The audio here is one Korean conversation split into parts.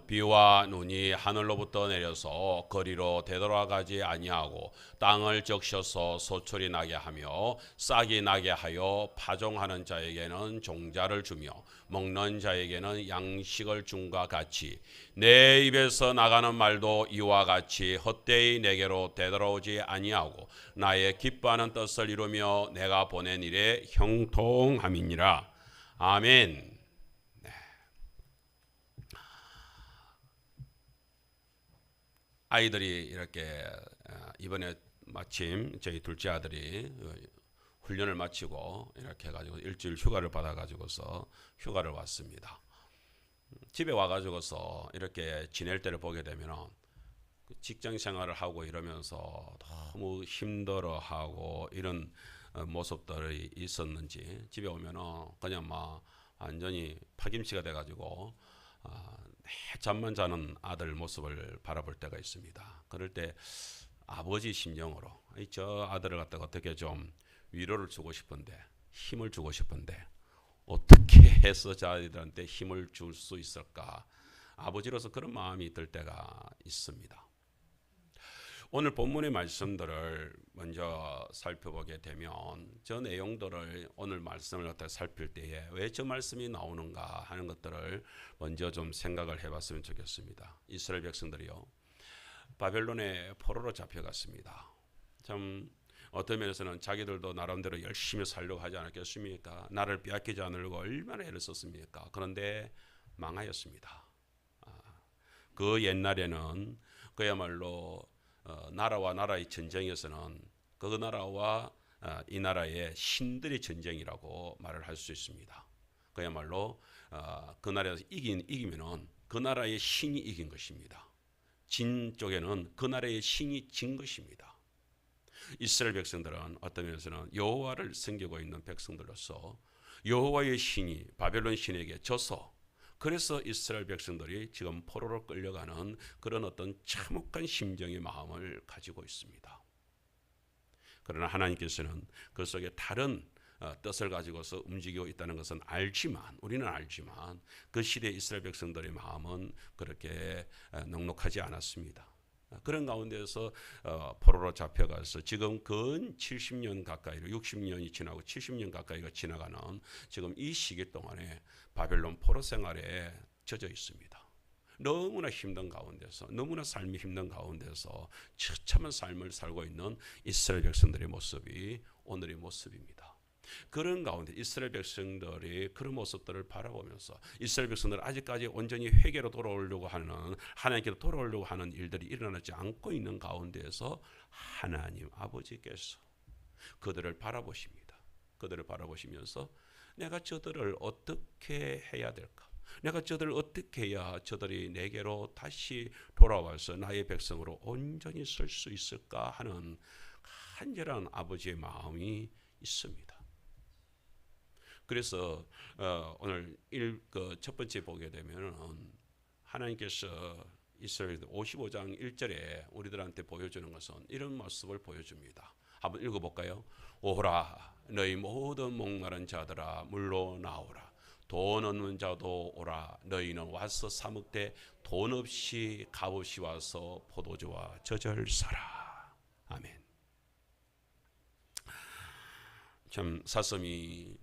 비와 눈이 하늘로부터 내려서 거리로 되돌아가지 아니하고 땅을 적셔서 소출이 나게 하며 싹이 나게 하여 파종하는 자에게는 종자를 주며 먹는 자에게는 양식을 줌과 같이 내 입에서 나가는 말도 이와 같이 헛되이 내게로 되돌아오지 아니하고 나의 기뻐하는 뜻을 이루며 내가 보낸 일에 형통함이니라. 아멘. 아이들이 이렇게 이번에 마침 저희 둘째 아들이 훈련을 마치고 이렇게 해가지고 일주일 휴가를 받아가지고서 휴가를 왔습니다. 집에 와가지고서 이렇게 지낼 때를 보게 되면 직장 생활을 하고 이러면서 너무 힘들어하고 이런 모습들이 있었는지 집에 오면은 그냥 막 완전히 파김치가 돼가지고 잠만 자는 아들 모습을 바라볼 때가 있습니다. 그럴 때 아버지 심정으로 저 아들을 갖다가 어떻게 좀 위로를 주고 싶은데 힘을 주고 싶은데 어떻게 해서 저 아이들한테 힘을 줄 수 있을까? 아버지로서 그런 마음이 들 때가 있습니다. 오늘 본문의 말씀들을 먼저 살펴보게 되면 저 내용들을 오늘 말씀을 갖다 살필 때에 왜 저 말씀이 나오는가 하는 것들을 먼저 좀 생각을 해봤으면 좋겠습니다. 이스라엘 백성들이요 바벨론의 포로로 잡혀갔습니다. 참 어떤 면에서는 자기들도 나름대로 열심히 살려고 하지 않았겠습니까? 나를 빼앗기지 않으려고 얼마나 애를 썼습니까? 그런데 망하였습니다. 그 옛날에는 그야말로 나라와 나라의 전쟁에서는 그 나라와 이 나라의 신들의 전쟁이라고 말을 할 수 있습니다. 그야말로 그 나라에서 이기면은 그 나라의 신이 이긴 것입니다. 진 쪽에는 그 나라의 신이 진 것입니다. 이스라엘 백성들은 어떤 면에서는 여호와를 섬기고 있는 백성들로서 여호와의 신이 바벨론 신에게 져서 그래서 이스라엘 백성들이 지금 포로로 끌려가는 그런 어떤 참혹한 심정의 마음을 가지고 있습니다. 그러나 하나님께서는 그 속에 다른 뜻을 가지고서 움직이고 있다는 것은 우리는 알지만 그 시대 이스라엘 백성들의 마음은 그렇게 넉넉하지 않았습니다. 그런 가운데서 포로로 잡혀가서 지금 근 70년 가까이로 60년이 지나고 70년 가까이가 지나가는 지금 이 시기 동안에 바벨론 포로 생활에 젖어 있습니다. 너무나 힘든 가운데서 너무나 삶이 힘든 가운데서 처참한 삶을 살고 있는 이스라엘 백성들의 모습이 오늘의 모습입니다. 그런 가운데 이스라엘 백성들이 그런 모습들을 바라보면서 이스라엘 백성들은 아직까지 온전히 회개로 돌아오려고 하는 하나님께로 돌아오려고 하는 일들이 일어나지 않고 있는 가운데에서 하나님 아버지께서 그들을 바라보십니다. 그들을 바라보시면서 내가 저들을 어떻게 해야 될까? 내가 저들을 어떻게 해야 저들이 내게로 다시 돌아와서 나의 백성으로 온전히 설 수 있을까 하는 간절한 아버지의 마음이 있습니다. 그래서 오늘 첫 번째 보게 되면 하나님께서 이스라엘 55장 1절에 우리들한테 보여주는 것은 이런 모습을 보여줍니다. 한번 읽어볼까요? 오라 너희 모든 목마른 자들아 물로 나오라 돈 없는 자도 오라 너희는 와서 사 먹되 돈 없이 값없이 와서 포도주와 젖을 사라. 아멘. 참 사슴이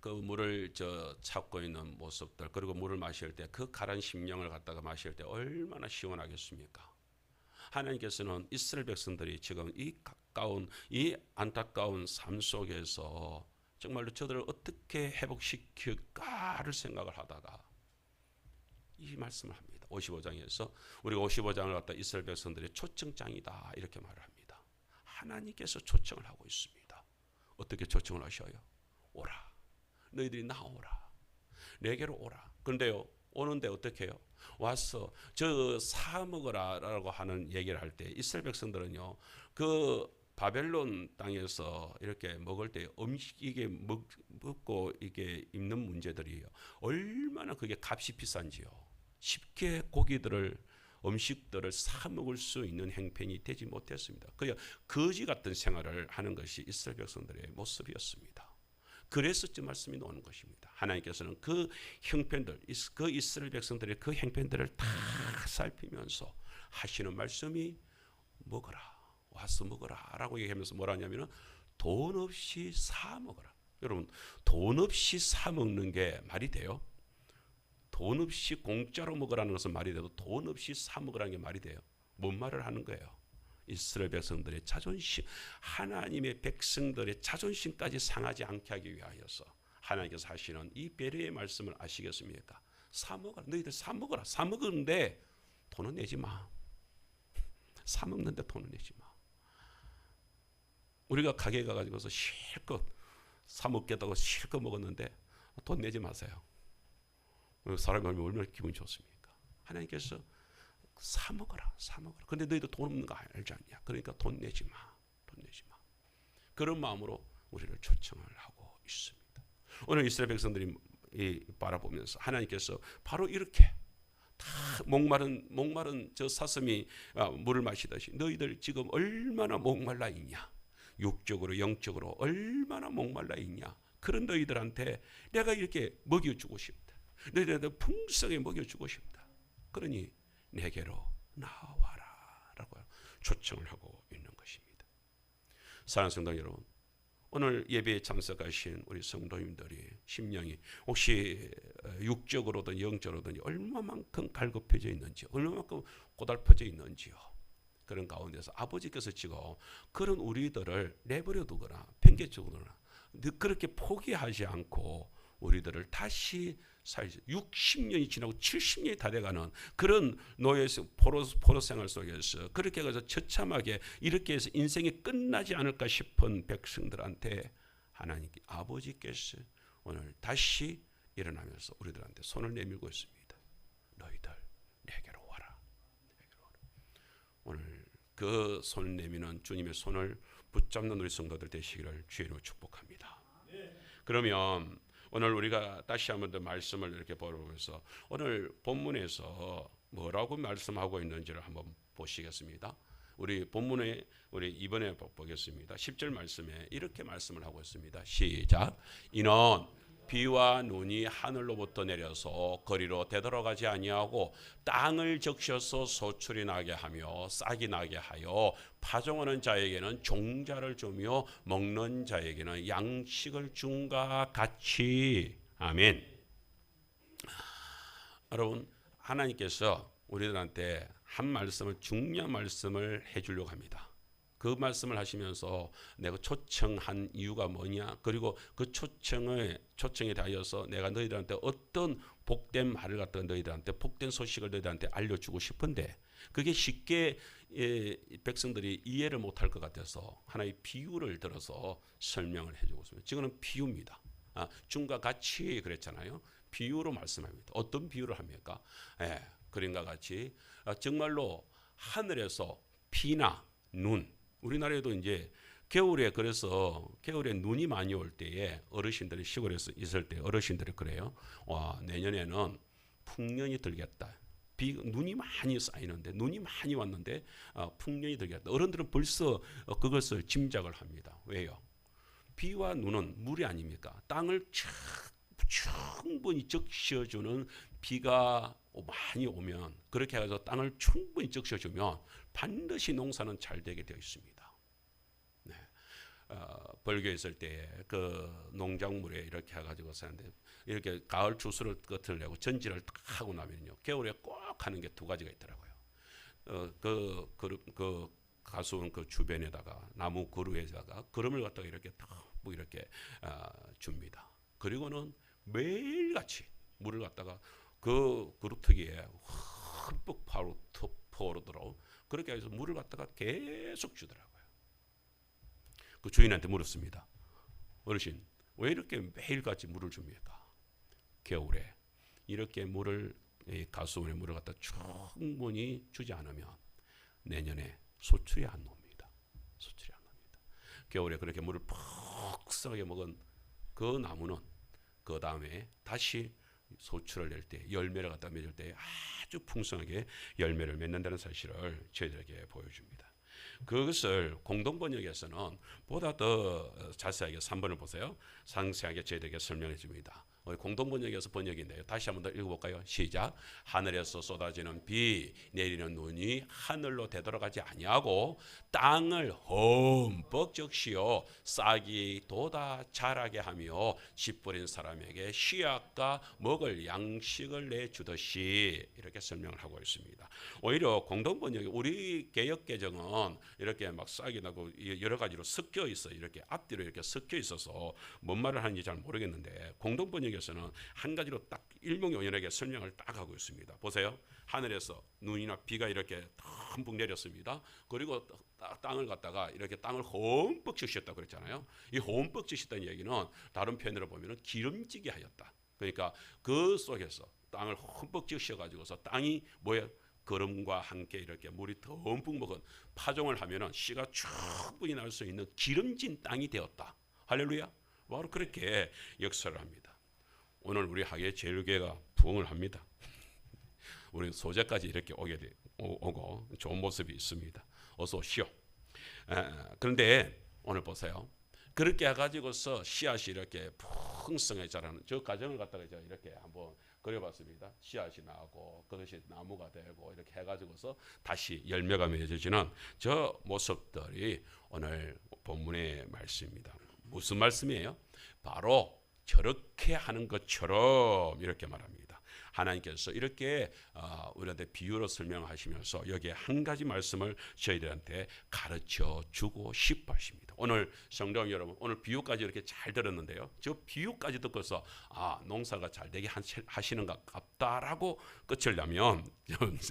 그 물을 찾고 있는 모습들 그리고 물을 마실 때 그 가란 심령을 갖다가 마실 때 얼마나 시원하겠습니까? 하나님께서는 이스라엘 백성들이 지금 이 안타까운 삶 속에서 정말로 저들을 어떻게 회복시킬까를 생각을 하다가 이 말씀을 합니다. 55장에서 우리가 55장을 갖다 이스라엘 백성들의 초청장이다 이렇게 말을 합니다. 하나님께서 초청을 하고 있습니다. 어떻게 초청을 하셔요? 오라. 너희들이 나오라. 내게로 오라. 그런데요. 오는데 어떻게 해요? 와서 저 사 먹으라라고 하는 얘기를 할 때 이스라엘 백성들은요. 그 바벨론 땅에서 이렇게 먹을 때 음식 이게 먹고 이게 입는 문제들이요. 얼마나 그게 값이 비싼지요. 쉽게 음식들을 사 먹을 수 있는 행편이 되지 못했습니다. 그냥 거지 같은 생활을 하는 것이 이스라엘 백성들의 모습이었습니다. 그래서 저 말씀이 나오는 것입니다. 하나님께서는 그 형편들, 그 이스라엘 백성들의 그 형편들을 다 살피면서 하시는 말씀이 먹어라, 와서 먹어라 라고 얘기하면서 뭐라 하냐면 돈 없이 사 먹어라. 여러분, 돈 없이 사 먹는 게 말이 돼요? 돈 없이 공짜로 먹으라는 것은 말이 돼도 돈 없이 사 먹으라는 게 말이 돼요? 뭔 말을 하는 거예요? 이스라엘 백성들의 자존심, 하나님의 백성들의 자존심까지 상하지 않게 하기 위하여서 하나님께서 하시는 이 배려의 말씀을 아시겠습니까? 사 먹어라. 너희들 사 먹어라. 사 먹는데 돈은 내지 마. 사 먹는데 돈은 내지 마. 우리가 가게에 가가지고서 실컷 사 먹겠다고 실컷 먹었는데 돈 내지 마세요. 사람이 얼마나 기분이 좋습니까? 하나님께서 사 먹어라, 사 먹어라. 근데 너희도 돈 없는 거 알지 않냐? 그러니까 돈 내지 마, 돈 내지 마. 그런 마음으로 우리를 초청을 하고 있습니다. 오늘 이스라엘 백성들이 바라보면서 하나님께서 바로 이렇게 다 목마른 저 사슴이 물을 마시듯이 너희들 지금 얼마나 목말라 있냐? 육적으로 영적으로 얼마나 목말라 있냐? 그런 너희들한테 내가 이렇게 먹여주고 싶다. 너희들한테 풍성하게 먹여주고 싶다. 그러니 내게로 나와라 라고 초청을 하고 있는 것입니다. 사랑하는 성도 여러분, 오늘 예배에 참석하신 우리 성도님들이 심령이 혹시 육적으로든 영적으로든 얼마만큼 갈급해져 있는지, 얼마만큼 고달퍼져 있는지요. 그런 가운데서 아버지께서 지금 그런 우리들을 내버려 두거나 팽개쳐두거나 그렇게 포기하지 않고 우리들을 다시 60년이 지나고 70년이 다 돼가는 그런 노예에서 포로 생활 속에서 그렇게 해서 처참하게 이렇게 해서 인생이 끝나지 않을까 싶은 백성들한테 하나님 아버지께서 오늘 다시 일어나면서 우리들한테 손을 내밀고 있습니다. 너희들 내게로 와라. 내게로 와라. 오늘 그 손을 내미는 주님의 손을 붙잡는 우리 성도들 되시기를 주의 이름으로 축복합니다. 그러면 오늘 우리가 다시 한번 더 말씀을 이렇게 보면서 오늘 본문에서 뭐라고 말씀하고 있는지를 한번 보시겠습니다. 우리 본문에 우리 이번에 보겠습니다. 10절 말씀에 이렇게 말씀을 하고 있습니다. 시작. 이는 비와 눈이 하늘로부터 내려서 거리로 되돌아가지 아니하고 땅을 적셔서 소출이 나게 하며 싹이 나게 하여 파종하는 자에게는 종자를 주며 먹는 자에게는 양식을 준과 같이. 아멘. 여러분, 하나님께서 우리들한테 한 말씀을, 중요한 말씀을 해주려고 합니다. 그 말씀을 하시면서 내가 초청한 이유가 뭐냐, 그리고 그 초청에 대하여서 내가 너희들한테 어떤 복된 말을 갖다가 너희들한테 복된 소식을 너희들한테 알려주고 싶은데 그게 쉽게 백성들이 이해를 못할 것 같아서 하나의 비유를 들어서 설명을 해주고 있습니다. 지금은 비유입니다. 중과 같이 그랬잖아요. 비유로 말씀합니다. 어떤 비유를 합니까? 그림과 같이 정말로 하늘에서 비나 눈, 우리나라에도 이제 겨울에 그래서 겨울에 눈이 많이 올 때에 어르신들이 시골에서 있을 때 어르신들이 그래요. 내년에는 풍년이 들겠다. 눈이 많이 쌓이는데 눈이 많이 왔는데 풍년이 들겠다. 어른들은 벌써 그것을 짐작을 합니다. 왜요? 비와 눈은 물이 아닙니까? 땅을 충분히 적셔주는 비가 많이 오면 그렇게 해서 땅을 충분히 적셔주면 반드시 농사는 잘 되게 되어 있습니다. 네. 벌교에 있을 때 그 농작물에 이렇게 해가지고 사는데 이렇게 가을 추수를 끝을 내고 전지를 딱 하고 나면요 겨울에 꼭 하는 게 두 가지가 있더라고요. 그 가수원 그 주변에다가 나무 그루에다가 그름을 갖다가 이렇게 탁 뭐 이렇게 줍니다. 그리고는 매일같이 물을 갖다가 그 그루터기에 흠뻑 퍼오르도록 그렇게 해서 물을 갖다가 계속 주더라고요. 그 주인한테 물었습니다. 어르신, 왜 이렇게 매일같이 물을 줍니까? 겨울에 이렇게 물을 가수원에 물을 갖다 충분히 주지 않으면 내년에 소출이 안 납니다. 소출이 안 납니다. 겨울에 그렇게 물을 푹성하게 먹은 그 나무는 그 다음에 다시 소출을 낼 때 열매를 갖다 맺을 때 아주 풍성하게 열매를 맺는다는 사실을 저희들에게 보여줍니다. 그것을 공동번역에서는 보다 더 자세하게 3번을 보세요. 상세하게 저희들에게 설명해 줍니다. 공동번역에서 번역인데요. 다시 한번 더 읽어볼까요? 시작. 하늘에서 쏟아지는 비 내리는 눈이 하늘로 되돌아가지 아니하고 땅을 흠뻑 적시어 싹이 돋아 자라게 하며 씨 뿌린 사람에게 씨앗과 먹을 양식을 내주듯이 이렇게 설명을 하고 있습니다. 오히려 공동번역이 우리 개역개정은 이렇게 막 싹이 나고 여러 가지로 섞여 있어 이렇게 앞뒤로 이렇게 섞여 있어서 뭔 말을 하는지 잘 모르겠는데 공동번역에서는 한 가지로 딱 일목요연하게 설명을 딱 하고 있습니다. 보세요. 하늘에서 눈이나 비가 이렇게 흠뻑 내렸습니다. 그리고 땅을 갖다가 이렇게 땅을 흠뻑 적셨다 그랬잖아요. 이 흠뻑 적셨다는 얘기는 다른 표현으로 보면 기름지게 하였다. 그러니까 그 속에서 땅을 흠뻑 적셔가지고서 땅이 뭐야? 거름과 함께 이렇게 물이 듬뿍 먹은 파종을 하면은 씨가 충분히 날 수 있는 기름진 땅이 되었다. 할렐루야. 바로 그렇게 역사를 합니다. 오늘 우리 하계 제일교회가 부흥을 합니다. 우리 소재까지 이렇게 오고 좋은 모습이 있습니다. 어서 오시오. 그런데 오늘 보세요. 그렇게 해가지고서 씨앗이 이렇게 풍성하게 자라는 저 과정을 갖다가 제가 이렇게 한번 그려봤습니다. 씨앗이 나고 그것이 나무가 되고 이렇게 해가지고서 다시 열매가 맺어지는 저 모습들이 오늘 본문의 말씀입니다. 무슨 말씀이에요? 바로 저렇게 하는 것처럼 이렇게 말합니다. 하나님께서 이렇게 우리한테 비유로 설명하시면서 여기에 한 가지 말씀을 저희들한테 가르쳐 주고 싶어 하십니다. 오늘 성도 여러분, 오늘 비유까지 이렇게 잘 들었는데요. 저 비유까지 듣고서 농사가 잘 되게 하시는 것 같다라고 끝을 내면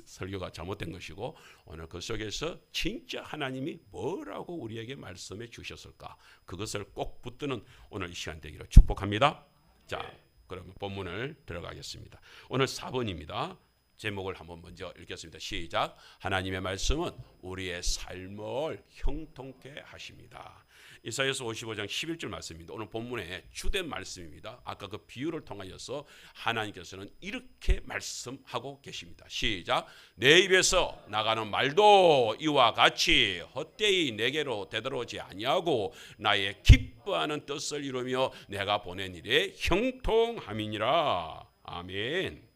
설교가 잘못된 것이고, 오늘 그 속에서 진짜 하나님이 뭐라고 우리에게 말씀해 주셨을까, 그것을 꼭 붙드는 오늘 이 시간 되기를 축복합니다. 자, 그러면 본문을 들어가겠습니다. 오늘 4번입니다. 제목을 한번 먼저 읽겠습니다. 시작. 하나님의 말씀은 우리의 삶을 형통케 하십니다. 이사야서 55장 11절 말씀입니다. 오늘 본문의 주된 말씀입니다. 아까 그 비유를 통하여서 하나님께서는 이렇게 말씀하고 계십니다. 시작. 내 입에서 나가는 말도 이와 같이 헛되이 내게로 되돌아오지 아니하고 나의 기뻐하는 뜻을 이루며 내가 보낸 일에 형통함이니라. 아멘.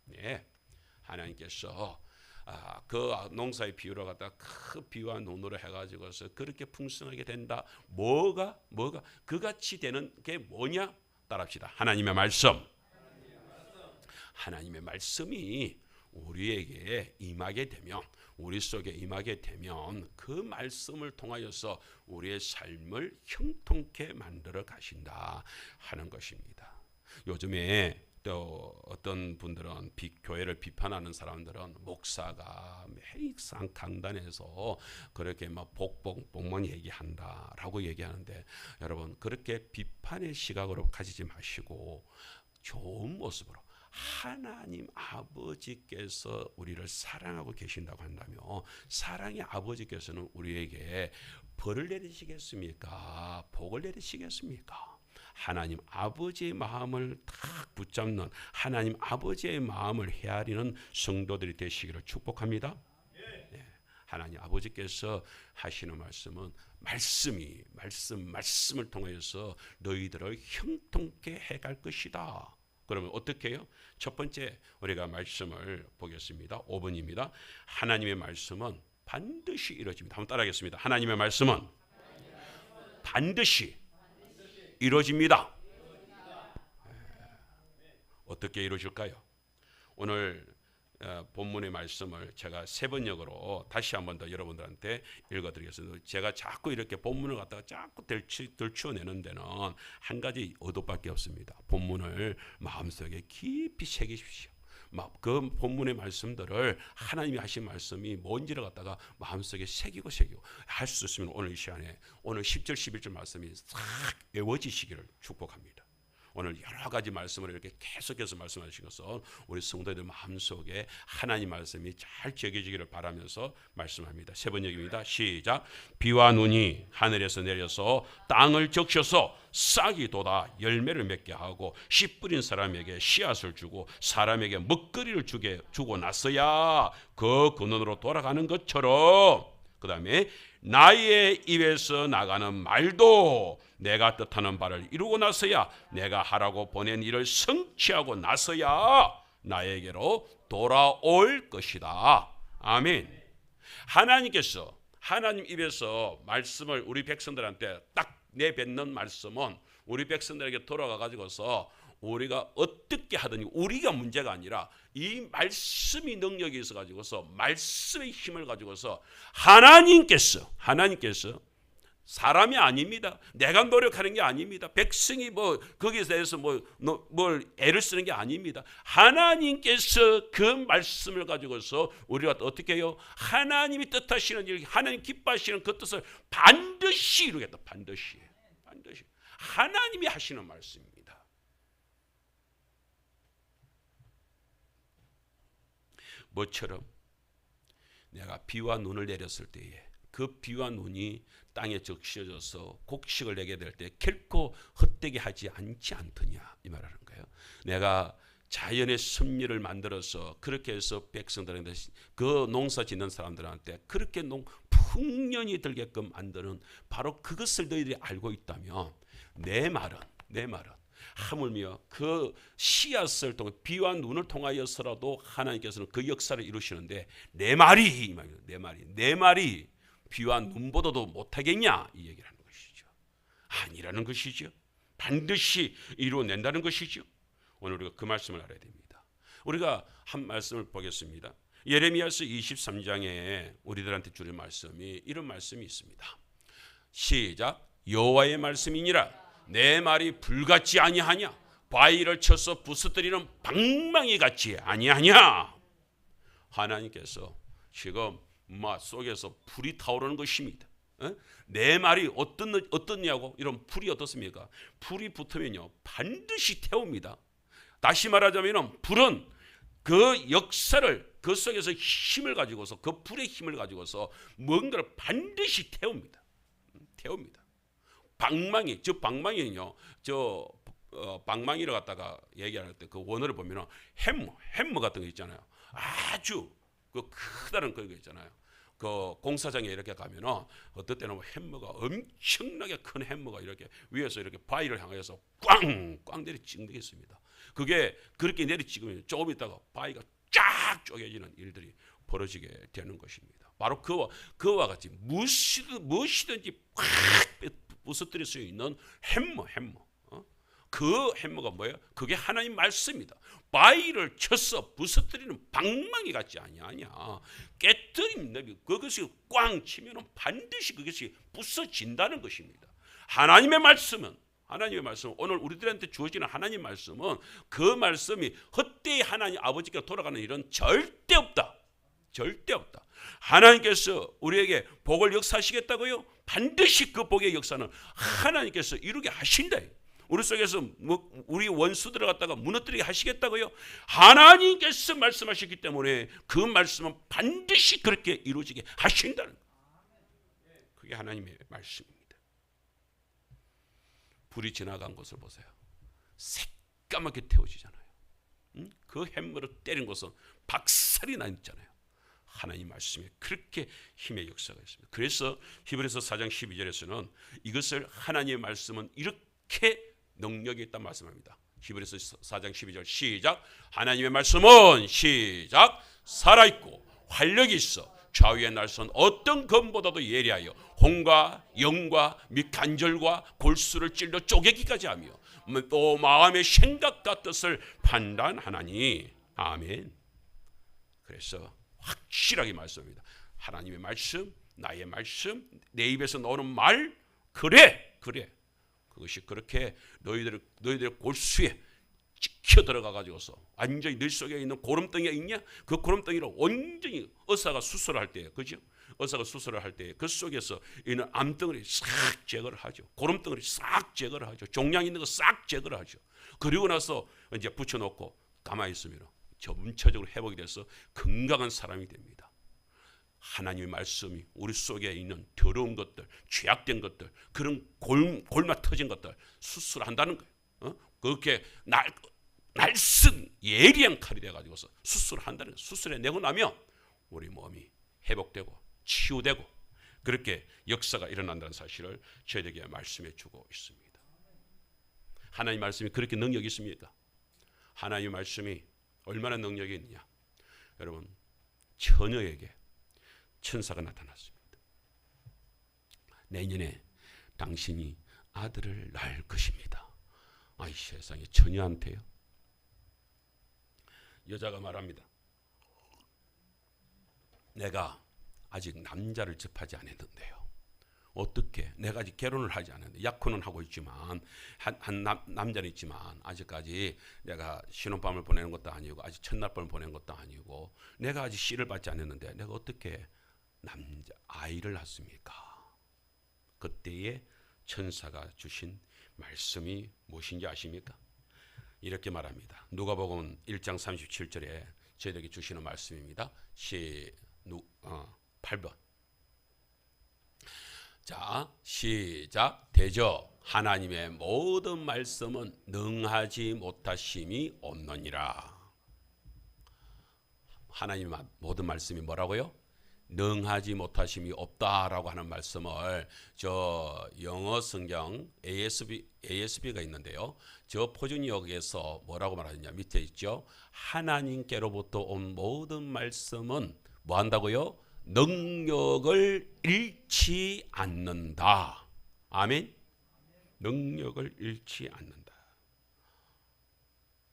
네. 하나님께서 그 농사의 비유를 갖다 큰 비와 눈으로 해가지고서 그렇게 풍성하게 된다. 뭐가 그같이 되는 게 뭐냐? 따라합시다. 하나님의 말씀. 하나님의 말씀이 우리에게 임하게 되면, 우리 속에 임하게 되면 그 말씀을 통하여서 우리의 삶을 형통케 만들어 가신다 하는 것입니다. 요즘에 또 어떤 분들은 교회를 비판하는 사람들은 목사가 매일 강단에서 그렇게 막 복만 얘기한다라고 얘기하는데, 여러분 그렇게 비판의 시각으로 가지지 마시고 좋은 모습으로 하나님 아버지께서 우리를 사랑하고 계신다고 한다면, 사랑의 아버지께서는 우리에게 벌을 내리시겠습니까? 복을 내리시겠습니까? 하나님 아버지의 마음을 딱 붙잡는, 하나님 아버지의 마음을 헤아리는 성도들이 되시기를 축복합니다. 네. 하나님 아버지께서 하시는 말씀은 말씀을 통해서 너희들을 형통케 해갈 것이다. 그러면 어떻게 해요? 첫 번째 우리가 말씀을 보겠습니다. 5번입니다. 하나님의 말씀은 반드시 이루어집니다. 한번 따라하겠습니다. 하나님의 말씀은 반드시 이루어집니다. 어떻게 이루어질까요? 오늘 본문의 말씀을 제가 세 번역으로 다시 한번 더 여러분들한테 읽어드리겠습니다. 제가 자꾸 이렇게 본문을 갖다가 자꾸 들추어내는 데는 한 가지 의도밖에 없습니다. 본문을 마음속에 깊이 새기십시오. 그 본문의 말씀들을, 하나님이 하신 말씀이 뭔지를 갖다가 마음속에 새기고 할 수 있으면 오늘 이 시간에 오늘 10절 11절 말씀이 싹 외워지시기를 축복합니다. 오늘 여러 가지 말씀을 이렇게 계속해서 말씀하신 것은 우리 성도들 마음속에 하나님 말씀이 잘 새겨지기를 바라면서 말씀합니다. 세 번역입니다. 시작. 비와 눈이 하늘에서 내려서 땅을 적셔서 싹이 돋아 열매를 맺게 하고 씨 뿌린 사람에게 씨앗을 주고 사람에게 먹거리를 주고 나서야 그 근원으로 돌아가는 것처럼 그 다음에 나의 입에서 나가는 말도 내가 뜻하는 바를 이루고 나서야, 내가 하라고 보낸 일을 성취하고 나서야 나에게로 돌아올 것이다. 아멘. 하나님께서, 하나님 입에서 말씀을 우리 백성들한테 딱 내뱉는 말씀은 우리 백성들에게 돌아가 가지고서 우리가 어떻게 하든지 우리가 문제가 아니라 이 말씀이 능력이 있어 가지고서, 말씀의 힘을 가지고서 하나님께서 사람이 아닙니다. 내가 노력하는 게 아닙니다. 백성이 뭐 거기에 대해서 뭘 애를 쓰는 게 아닙니다. 하나님께서 그 말씀을 가지고서 우리가 어떻게 해요? 하나님이 뜻하시는 일, 하나님 기뻐하시는 그 뜻을 반드시 이루겠다. 반드시. 하나님이 하시는 말씀입니다. 뭐처럼? 내가 비와 눈을 내렸을 때에 그 비와 눈이 땅에 적셔져서 곡식을 내게 될 때 결코 헛되게 하지 않더냐, 이 말하는 거예요. 내가 자연의 섭리를 만들어서 그렇게 해서 백성들한테, 그 농사 짓는 사람들한테 그렇게 풍년이 들게끔 만드는, 바로 그것을 너희들이 알고 있다면 내 말은 하물며 그 씨앗을 통해 비와 눈을 통하여서라도 하나님께서는 그 역사를 이루시는데 내 말이 비와 눈보다도 못하겠냐, 이 얘기를 하는 것이죠. 아니라는 것이죠. 반드시 이루어낸다는 것이죠. 오늘 우리가 그 말씀을 알아야 됩니다. 우리가 한 말씀을 보겠습니다. 예레미야서 23장에 우리들한테 주는 말씀이 이런 말씀이 있습니다. 시작. 여호와의 말씀이니라. 내 말이 불같지 아니하냐? 바위를 쳐서 부서뜨리는 방망이 같지 아니하냐? 하나님께서 지금 속에서 불이 타오르는 것입니다. 내 말이 어떻냐고? 이런 불이 어떻습니까? 불이 붙으면요 반드시 태웁니다. 다시 말하자면 불은 그 역사를, 그 속에서 힘을 가지고서, 그 불의 힘을 가지고서 뭔가를 반드시 태웁니다. 방망이, 방망이는요, 방망이를 갖다가 얘기할 때 그 원어를 보면은 햄머 같은 거 있잖아요. 아주 그 크다는 거 있잖아요. 그 공사장에 이렇게 가면은 어떨 때는 햄머가, 엄청나게 큰 햄머가 이렇게 위에서 이렇게 바위를 향해서 꽝꽝 내리 찍는 게 있습니다. 그게 그렇게 내리 찍으면 조금 있다가 바위가 쫙 쪼개지는 일들이 벌어지게 되는 것입니다. 바로 그와 같이 무엇이든지 확 부서뜨릴 수 있는 햄머. 그 햄머가 뭐예요? 그게 하나님 말씀입니다. 바위를 쳐서 부서뜨리는 방망이 같지 아니하냐. 깨뜨림, 그것이 꽝 치면 반드시 그것이 부서진다는 것입니다. 하나님의 말씀은 오늘 우리들한테 주어지는 하나님 말씀은, 그 말씀이 헛되이 하나님 아버지께 돌아가는 일은 절대 없다. 하나님께서 우리에게 복을 역사하시겠다고요? 반드시 그 복의 역사는 하나님께서 이루게 하신다. 우리 속에서 우리 원수들을 갖다가 무너뜨리게 하시겠다고요? 하나님께서 말씀하셨기 때문에 그 말씀은 반드시 그렇게 이루어지게 하신다는 거예요. 그게 하나님의 말씀입니다. 불이 지나간 곳을 보세요. 새까맣게 태워지잖아요. 그 햄머를 때린 곳은 박살이 나 있잖아요. 하나님 말씀에 그렇게 힘의 역사가 있습니다. 그래서 히브리서 4장 12절에서는 이것을, 하나님의 말씀은 이렇게 능력이 있다는 말씀합니다. 히브리서 4장 12절 시작. 하나님의 말씀은 시작 살아있고 활력이 있어 좌우의 날선 어떤 검보다도 예리하여 혼과 영과 및 간절과 골수를 찔러 쪼개기까지 하며 또 마음의 생각과 뜻을 판단하나니. 아멘. 그래서 확실하게 말씀합니다. 하나님의 말씀, 나의 말씀, 내 입에서 나오는 말, 그래. 그것이 그렇게 너희들의 골수에 찍혀 들어가 가지고서 완전히 늘 속에 있는 고름덩이가 있냐? 그 고름덩이를 완전히 의사가 수술을 할 때, 그죠? 의사가 수술을 할 때 그 속에서 있는 암덩어리 싹 제거를 하죠. 고름덩어리 싹 제거를 하죠. 종양 있는 거 싹 제거를 하죠. 그리고 나서 이제 붙여놓고 가만히 있으면 점차적으로 회복이 돼서 건강한 사람이 됩니다. 하나님의 말씀이 우리 속에 있는 더러운 것들, 죄악된 것들, 그런 골마 터진 것들 수술한다는 거예요. 그렇게 날쌘 예리한 칼이 돼가지고서 수술한다는 거예요. 수술해내고 나면 우리 몸이 회복되고 치유되고 그렇게 역사가 일어난다는 사실을 저희에게 말씀해 주고 있습니다. 하나님 말씀이 그렇게 능력이 있습니까? 하나님 말씀이 얼마나 능력이 있느냐? 여러분, 처녀에게 천사가 나타났습니다. 내년에 당신이 아들을 낳을 것입니다. 아이 세상에, 처녀한테요? 여자가 말합니다. 내가 아직 남자를 접하지 않았는데요. 어떻게? 내가 아직 결혼을 하지 않았는데, 약혼은 하고 있지만 한 남자는 있지만 아직까지 내가 신혼밤을 보내는 것도 아니고 아직 첫날밤을 보내는 것도 아니고 내가 아직 씨를 받지 않았는데 내가 어떻게 남자 아이를 낳습니까? 그때에 천사가 주신 말씀이 무엇인지 아십니까? 이렇게 말합니다. 누가복음 1장 37절에 저희에게 주시는 말씀입니다. 8번. 자, 시작. 대저 하나님의 모든 말씀은 능하지 못하심이 없느니라. 하나님의 모든 말씀이 뭐라고요? 능하지 못하심이 없다라고 하는 말씀을 저 영어 성경 ASB가 있는데요. 저 표준역에서 뭐라고 말하느냐, 밑에 있죠. 하나님께로부터 온 모든 말씀은 뭐 한다고요? 능력을 잃지 않는다. 아멘. 능력을 잃지 않는다.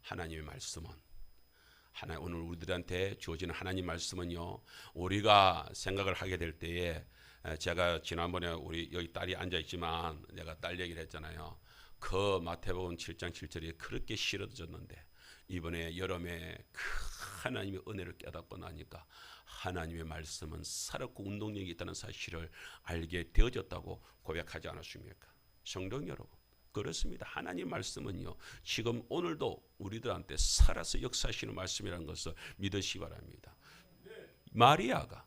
하나님의 말씀은, 오늘 우리들한테 주어지는 하나님 말씀은요, 우리가 생각을 하게 될 때에, 제가 지난번에 우리 여기 딸이 앉아 있지만 내가 딸 얘기를 했잖아요. 그 마태복음 7장 7절이 그렇게 싫어졌는데 이번에 여름에 하나님의 은혜를 깨닫고 나니까 하나님의 말씀은 살았고 운동력이 있다는 사실을 알게 되어졌다고 고백하지 않았습니까? 성도 여러분, 그렇습니다. 하나님 말씀은요, 지금 오늘도 우리들한테 살아서 역사하시는 말씀이라는 것을 믿으시기 바랍니다. 마리아가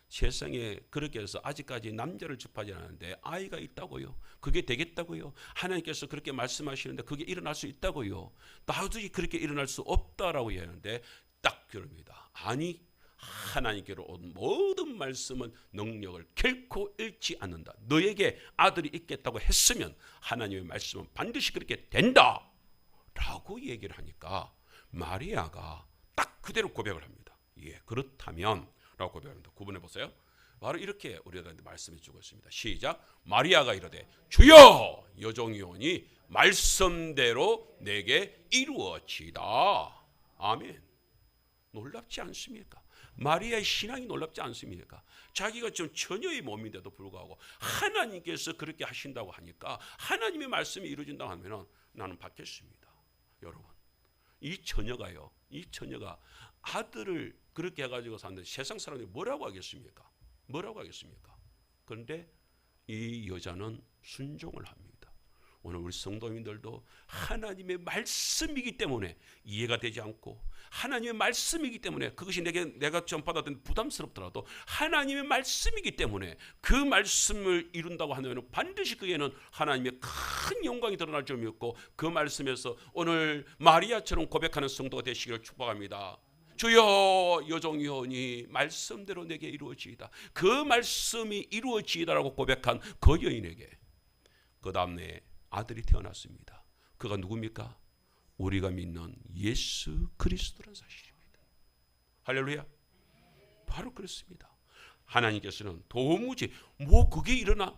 세상에 그렇게 해서 아직까지 남자를 접하지 않았는데 아이가 있다고요. 그게 되겠다고요. 하나님께서 그렇게 말씀하시는데 그게 일어날 수 있다고요. 도저히 그렇게 일어날 수 없다라고 얘기하는데 딱 그럽니다. 아니, 하나님께로 온 모든 말씀은 능력을 결코 잃지 않는다. 너에게 아들이 있겠다고 했으면 하나님의 말씀은 반드시 그렇게 된다 라고 얘기를 하니까 마리아가 딱 그대로 고백을 합니다. 예, 그렇다면 라고 고백합니다. 구분해 보세요. 바로 이렇게 우리들한테 말씀해 주고 있습니다. 시작. 마리아가 이르되 주여, 여종이오니 말씀대로 내게 이루어지이다. 아멘. 놀랍지 않습니까? 마리아의 신앙이 놀랍지 않습니까? 자기가 지금 처녀의 몸인데도 불구하고 하나님께서 그렇게 하신다고 하니까, 하나님의 말씀이 이루어진다고 하면 나는 받겠습니다. 여러분, 이 처녀가 아들을 그렇게 해가지고 사는데 세상 사람들이 뭐라고 하겠습니까? 그런데 이 여자는 순종을 합니다. 오늘 우리 성도님들도 하나님의 말씀이기 때문에 이해가 되지 않고, 하나님의 말씀이기 때문에 그것이 내가 전받았던 부담스럽더라도 하나님의 말씀이기 때문에 그 말씀을 이룬다고 하면 반드시 그에는 하나님의 큰 영광이 드러날 점이 없고, 그 말씀에서 오늘 마리아처럼 고백하는 성도가 되시기를 축복합니다. 주여, 여종이오니 말씀대로 내게 이루어지이다. 그 말씀이 이루어지이다라고 고백한 그 여인에게 그 다음에 아들이 태어났습니다. 그가 누굽니까? 우리가 믿는 예수 그리스도라는 사실입니다. 할렐루야. 바로 그렇습니다. 하나님께서는 도무지 그게 일어나?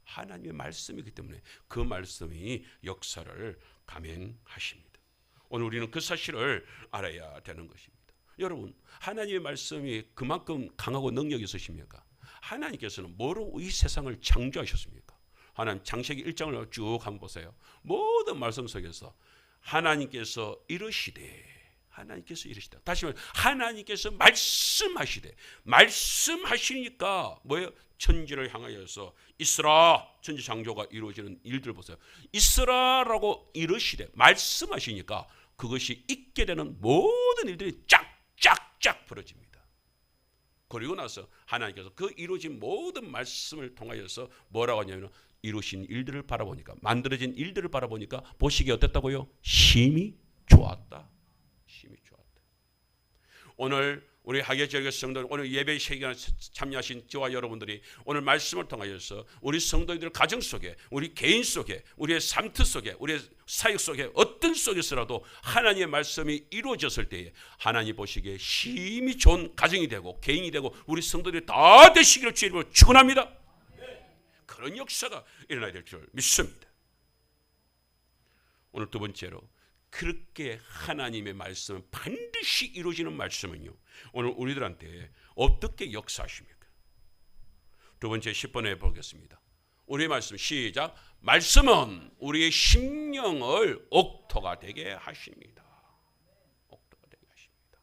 하나님의 말씀이기 때문에 그 말씀이 역사를 감행하십니다. 오늘 우리는 그 사실을 알아야 되는 것입니다. 여러분, 하나님의 말씀이 그만큼 강하고 능력이 있으십니까? 하나님께서는 뭐로 이 세상을 창조하셨습니까? 하나님 창세기 1장을 쭉 한번 보세요. 모든 말씀 속에서 하나님께서 이르시되, 다시 말해 하나님께서 말씀하시니까 뭐예요? 천지를 향하여서 있으라, 천지 창조가 이루어지는 일들 보세요. 있으라라고 이르시되 말씀하시니까 그것이 있게 되는 모든 일들이 쫙쫙쫙 벌어집니다. 그리고 나서 하나님께서 그 이루어진 모든 말씀을 통하여서 뭐라고 하냐면, 이루신 일들을 바라보니까, 만들어진 일들을 바라보니까 보시기에 어땠다고요? 심히 좋았다. 오늘 우리 하계절교 성도 오늘 예배 시간에 참여하신 저와 여러분들이 오늘 말씀을 통하여서 우리 성도들 가정 속에, 우리 개인 속에, 우리의 삶트 속에, 우리의 사역 속에 어떤 속에서라도 하나님의 말씀이 이루어졌을 때에 하나님 보시기에 힘이 좋은 가정이 되고 개인이 되고 우리 성도들이 다 되시기를 주의 이름으로 축원합니다. 그런 역사가 일어나야 될 줄 믿습니다. 오늘 두 번째로, 그렇게 하나님의 말씀은 반드시 이루어지는 말씀은요, 오늘 우리들한테 어떻게 역사하십니까? 두 번째 10번에 보겠습니다. 우리의 말씀 시작. 말씀은 우리의 심령을 옥토가 되게 하십니다. 옥토가 되게 하십니다.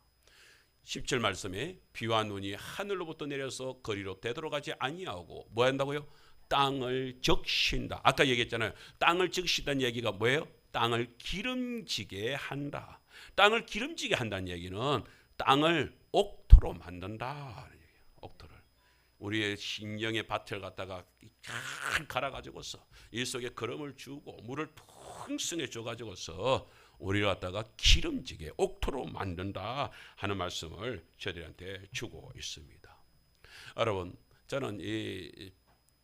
10절 말씀에 비와 눈이 하늘로부터 내려서 거리로 되돌아가지 아니하고 뭐 한다고요? 땅을 적신다. 아까 얘기했잖아요. 땅을 적신다는 얘기가 뭐예요? 땅을 기름지게 한다. 땅을 기름지게 한다는 얘기는 땅을 옥토로 만든다. 옥토를. 우리의 신령의 밭을 갖다가 잘 갈아가지고서 이 속에 거름을 주고 물을 풍성해 줘가지고서 우리를 갖다가 기름지게 옥토로 만든다 하는 말씀을 저희들한테 주고 있습니다. 여러분, 저는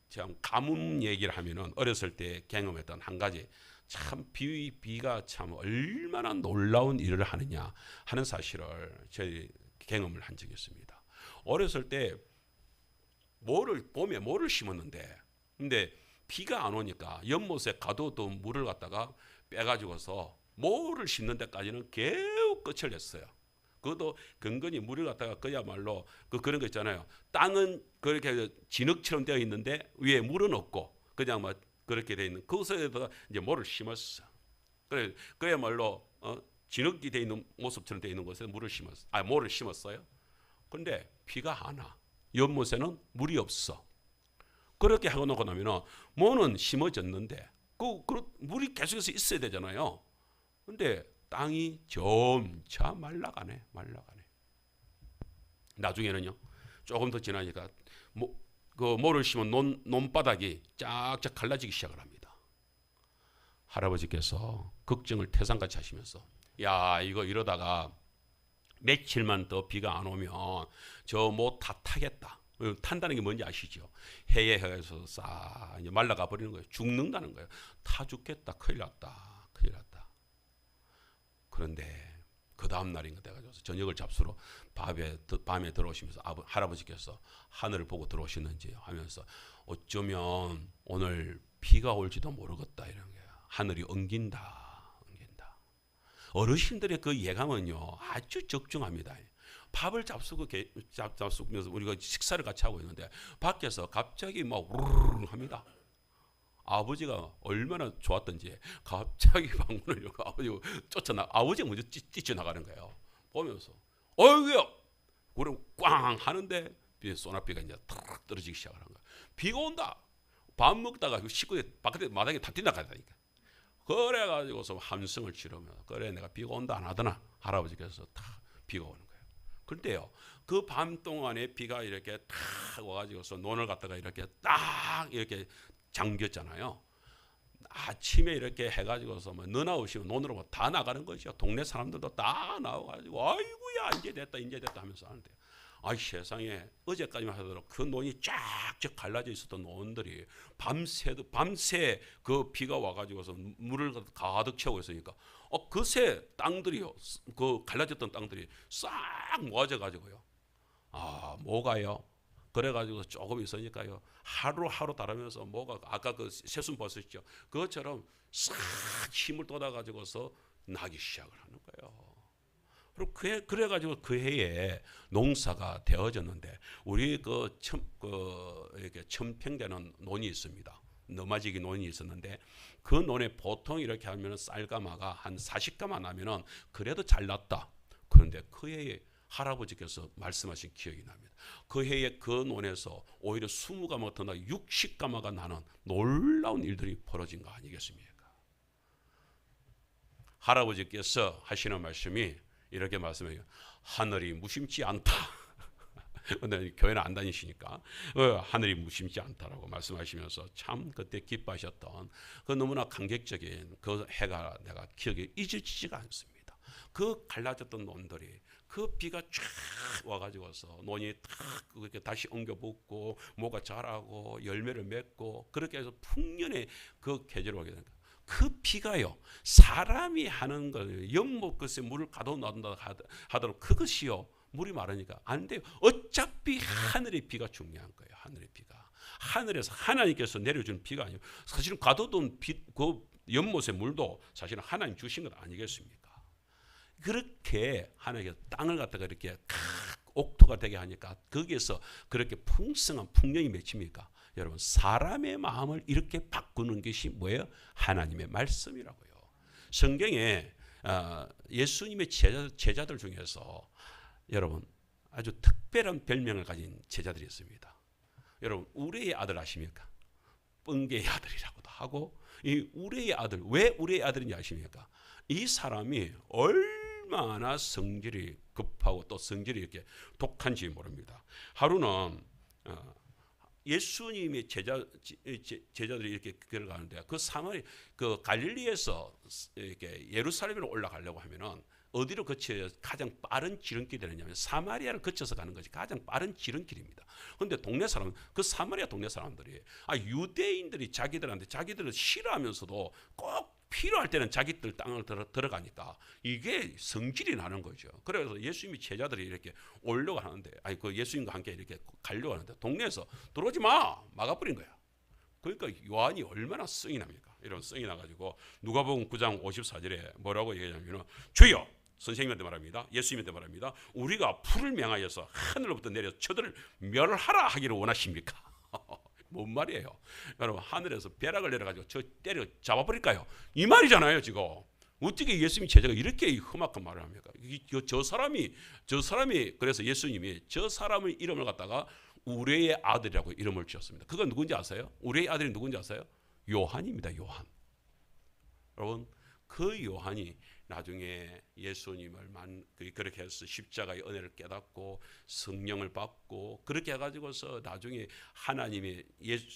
참 가뭄 얘기를 하면은 어렸을 때 경험했던 한 가지, 참 비가 참 얼마나 놀라운 일을 하느냐 하는 사실을 저희 경험을 한 적이 있습니다. 어렸을 때 봄에 뭐를 심었는데, 근데 비가 안 오니까 연못에 가둬도 물을 갖다가 빼가지고서 뭐를 심는 데까지는 겨우 끝을 냈어요. 그것도 근근히 물을 갖다가 그야말로 그런 거 있잖아요. 땅은 그렇게 진흙처럼 되어 있는데 위에 물은 없고 그냥 뭐 그렇게 되어 있는 그곳에다가 이제 뭐를 심었어. 그래 그야말로 진흙이 되어 있는 모습처럼 되어 있는 곳에 뭐를 심었어요. 그런데 비가 안 와. 연못에는 물이 없어. 그렇게 하고 놓고 나면은 뭐는 심어졌는데 그 물이 계속해서 있어야 되잖아요. 근데 땅이 점차 말라가네. 나중에는요, 조금 더 지나니까 모를 심은 논바닥이 쫙쫙 갈라지기 시작을 합니다. 할아버지께서 걱정을 태산같이 하시면서, 야, 이거 이러다가 며칠만 더 비가 안 오면 저 못 다 타겠다. 탄다는 게 뭔지 아시죠? 해에 해서 싹 이제 말라가 버리는 거예요. 죽는다는 거예요. 타 죽겠다. 큰일 났다. 그런데 그 다음 날인가 돼가지고 저녁을 잡수러 밤에 들어오시면서 할아버지께서 하늘을 보고 들어오시는지 하면서 어쩌면 오늘 비가 올지도 모르겠다 이런 거예요. 하늘이 엉긴다. 어르신들의 그 예감은요 아주 적중합니다. 밥을 잡수면서 우리가 식사를 같이 하고 있는데 밖에서 갑자기 막 우르르 합니다. 아버지가 얼마나 좋았던지 갑자기 방문을 열고 아버지가 아버지가 먼저 뛰쳐나가는 거예요. 보면서 어이구야 그럼 꽝 하는데 소나비가 이제 탁 떨어지기 시작을 한 거예요. 비가 온다. 밥 먹다가 식구들 바깥에 마당에 다 뛰어나가다니까. 그래가지고서 함성을 지르면 그래 내가 비가 온다 안 하더나 할아버지께서 다 비가 오는 거예요. 그런데요 그 밤 동안에 비가 이렇게 탁 와가지고서 논을 갖다가 이렇게 딱 이렇게 잠겼잖아요. 아침에 이렇게 해가지고서 뭐 너나 오시면 논으로 다 나가는 거죠. 동네 사람들도 다 나와가지고 아이고야 이제 됐다 하면서 하는데, 아이 세상에 어제까지만 하더라도 그 논이 쫙쫙 갈라져 있었던 논들이 밤새 그 비가 와가지고서 물을 가득 채우고 있으니까 그새 땅들이요 그 갈라졌던 땅들이 싹 모아져가지고요 뭐가요? 그래가지고 조금 있으니까요 하루 다르면서 뭐가 아까 그 새순 버섯이죠 그것처럼 싹 힘을 쏟아가지고서 나기 시작을 하는 거예요. 그리고 그래가지고 그 해에 농사가 되어졌는데 우리 이렇게 첨평되는 논이 있습니다. 너마지기 논이 있었는데 그 논에 보통 이렇게 하면 쌀가마가 한 40가마 나면은 그래도 잘 났다. 그런데 그 해에 할아버지께서 말씀하신 기억이 납니다. 그 해에 그 논에서 오히려 20가마가 더 나 60가마가 나는 놀라운 일들이 벌어진 거 아니겠습니까? 할아버지께서 하시는 말씀이 이렇게 말씀해요. 하늘이 무심치 않다. 근데 교회는 안 다니시니까 하늘이 무심치 않다라고 말씀하시면서 참 그때 기뻐하셨던 그 너무나 감격적인 그 해가 내가 기억에 잊혀지지가 않습니다. 그 갈라졌던 논들이 그 비가 쫙 와가지고서 논이 탁 그렇게 다시 엉겨 붙고 뭐가 자라고 열매를 맺고 그렇게 해서 풍년의 그 계절을 오게 된다. 그 비가요, 사람이 하는 걸 연못 끝에 물을 가둬놓는다 하더라도 그것이요, 물이 마르니까 안 돼요. 어차피 하늘의 비가 중요한 거예요. 하늘의 비가 하늘에서 하나님께서 내려주는 비가 아니에요. 사실은 가둬둔 비, 그 연못의 물도 사실은 하나님 주신 것 아니겠습니까? 그렇게 하나님께서 땅을 갖다가 이렇게 옥토가 되게 하니까 거기에서 그렇게 풍성한 풍년이 맺힙니까? 여러분, 사람의 마음을 이렇게 바꾸는 것이 뭐예요? 하나님의 말씀이라고요. 성경에 예수님의 제자들 중에서 여러분 아주 특별한 별명을 가진 제자들이 있습니다. 여러분, 우레의 아들 아십니까? 뻥게의 아들이라고도 하고, 이 우레의 아들, 왜 우레의 아들인지 아십니까? 이 사람이 얼마나 성질이 급하고 또 성질이 이렇게 독한지 모릅니다. 하루는 예수님의 제자들이 이렇게 걸어가는데 그 사마리, 그 갈릴리에서 이렇게 예루살렘으로 올라가려고 하면은 어디로 거쳐야 가장 빠른 지름길이 되느냐면 사마리아를 거쳐서 가는 것이 가장 빠른 지름길입니다. 그런데 동네 사람, 그 사마리아 동네 사람들이 유대인들이 자기들을 싫어하면서도 꼭 필요할 때는 자기들 땅을 들어가니까 이게 성질이 나는 거죠. 그래서 예수님이 제자들이 이렇게 오려고 하는데, 그 예수님과 함께 이렇게 가려고 하는데 동네에서 들어오지 마, 막아버린 거야. 그러니까 요한이 얼마나 성이 납니까? 이런 성이 나가지고 누가복음 9장 54절에 뭐라고 얘기하냐면, 주여, 선생님한테 말합니다. 예수님한테 말합니다. 우리가 풀을 명하여서 하늘로부터 내려 저들을 멸하라 하기를 원하십니까? 뭔 말이에요? 여러분, 하늘에서 벼락을 내려가지고 저 때려 잡아버릴까요? 이 말이잖아요. 지금 어떻게 예수님 제자가 이렇게 험악한 말을 합니까? 저 사람이 그래서 예수님이 저 사람의 이름을 갖다가 우레의 아들이라고 이름을 지었습니다. 그건 누군지 아세요? 우레의 아들이 누군지 아세요? 요한입니다. 요한. 여러분, 그 요한이 나중에 예수님을 그렇게 해서 십자가의 은혜를 깨닫고 성령을 받고 그렇게 해가지고서 나중에 하나님의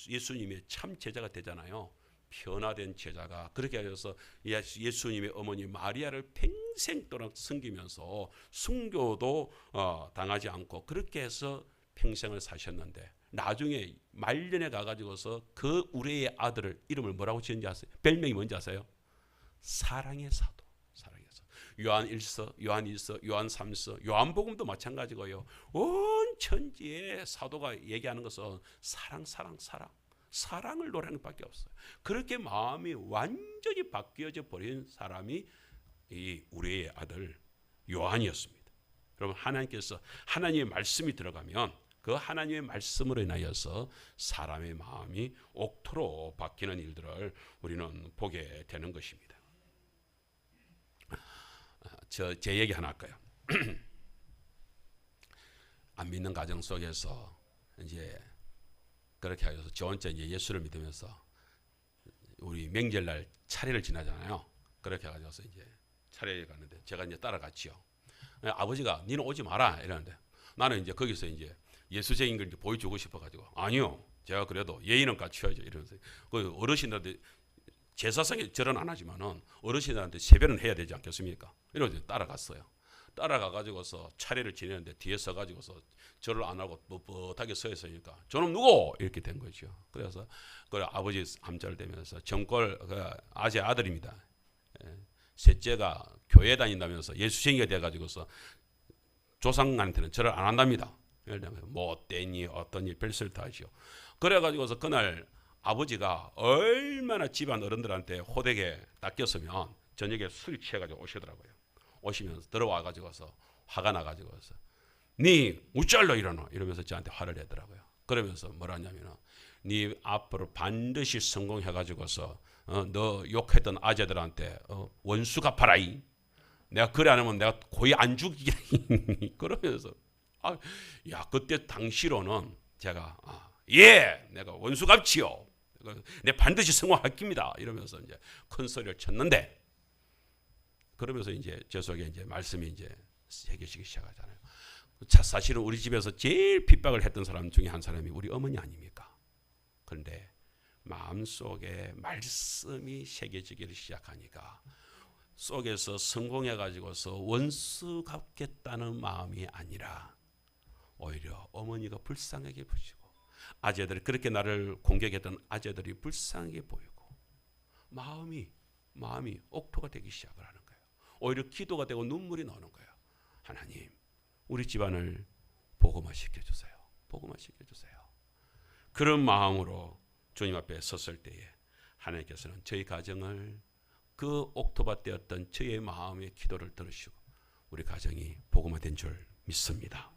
예수님의 참 제자가 되잖아요. 변화된 제자가 그렇게 해서 예수님의 어머니 마리아를 평생 동안 섬기면서 순교도 당하지 않고 그렇게 해서 평생을 사셨는데 나중에 말년에 가가지고서 그 우레의 아들을 이름을 뭐라고 지은지 아세요? 별명이 뭔지 아세요? 사랑의 사도. 요한 1서, 요한 2서, 요한 3서, 요한복음도 마찬가지고요. 온 천지의 사도가 얘기하는 것은 사랑을 노래하는 것밖에 없어요. 그렇게 마음이 완전히 바뀌어져 버린 사람이 이 우리의 아들 요한이었습니다. 여러분, 하나님께서 하나님의 말씀이 들어가면 그 하나님의 말씀으로 인하여서 사람의 마음이 옥토로 바뀌는 일들을 우리는 보게 되는 것입니다. 제 얘기 하나 할까요? 안 믿는 가정 속에서 이제 그렇게 해서 저 혼자 이제 예수를 믿으면서 우리 명절날 차례를 지나잖아요. 그렇게 해가지고서 이제 차례에 갔는데 제가 이제 따라갔지요. 아버지가 니는 오지 마라 이러는데 나는 이제 거기서 이제 예수적인 걸 이제 보여주고 싶어가지고 아니요, 제가 그래도 예의는 갖춰야죠 이러면서 그 어르신들한테 제사상에 절은 안 하지만은 어르신들한테 세배는 해야 되지 않겠습니까? 이러면서 따라갔어요. 따라가가지고서 차례를 지내는데 뒤에 서가지고서 절을 안 하고 뻣뻣하게 서 있으니까 저놈 누구? 이렇게 된 거죠. 그래서 그 아버지 암자를 대면서 정골 그 아재 아들입니다. 셋째가 교회 다닌다면서 예수쟁이가 돼가지고서 조상한테는 절을 안 한답니다. 예를 들면 뭐 떼니 어떠니 별소리 다 하죠. 그래가지고서 그날 아버지가 얼마나 집안 어른들한테 호되게 닦였으면 저녁에 술 취해가지고 오시더라고요. 오시면서 들어와가지고서 화가 나가지고서 니 우짤로 일어나 이러면서 저한테 화를 내더라고요. 그러면서 뭐라 하냐면 니 앞으로 반드시 성공해가지고서 너 욕했던 아재들한테 원수 갚아라이. 내가 그래 안 하면 내가 고이 안 죽이게 그러면서 야 그때 당시로는 제가 내가 원수 갚지요. 내 반드시 성공할 겁니다. 이러면서 이제 큰 소리를 쳤는데 그러면서 이제 제 속에 이제 말씀이 이제 새겨지기 시작하잖아요. 사실은 우리 집에서 제일 핍박을 했던 사람 중에 한 사람이 우리 어머니 아닙니까? 그런데 마음속에 말씀이 새겨지기를 시작하니까 속에서 성공해 가지고서 원수 갚겠다는 마음이 아니라 오히려 어머니가 불쌍하게 보시고 아재들이 그렇게 나를 공격했던 아재들이 불쌍하게 보이고 마음이 옥토가 되기 시작을 하는 거예요. 오히려 기도가 되고 눈물이 나오는 거예요. 하나님, 우리 집안을 복음화시켜 주세요. 복음화시켜 주세요. 그런 마음으로 주님 앞에 섰을 때에 하나님께서는 저희 가정을 그 옥토밭 되었던 저의 마음의 기도를 들으시고 우리 가정이 복음화된 줄 믿습니다.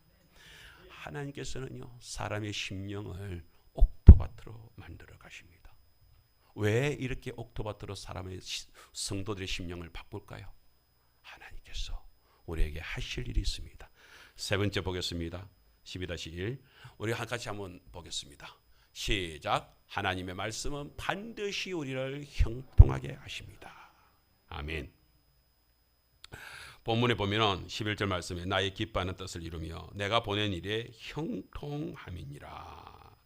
하나님께서는요, 사람의 심령을 옥토밭으로 만들어 가십니다. 왜 이렇게 옥토밭으로 사람의 성도들의 심령을 바꿀까요? 하나님께서 우리에게 하실 일이 있습니다. 세 번째 보겠습니다. 12-1 우리 같이 한번 보겠습니다. 시작. 하나님의 말씀은 반드시 우리를 형통하게 하십니다. 아멘. 본문에 보면 11절 말씀에 나의 기뻐하는 뜻을 이루며 내가 보낸 일에 형통함이니라.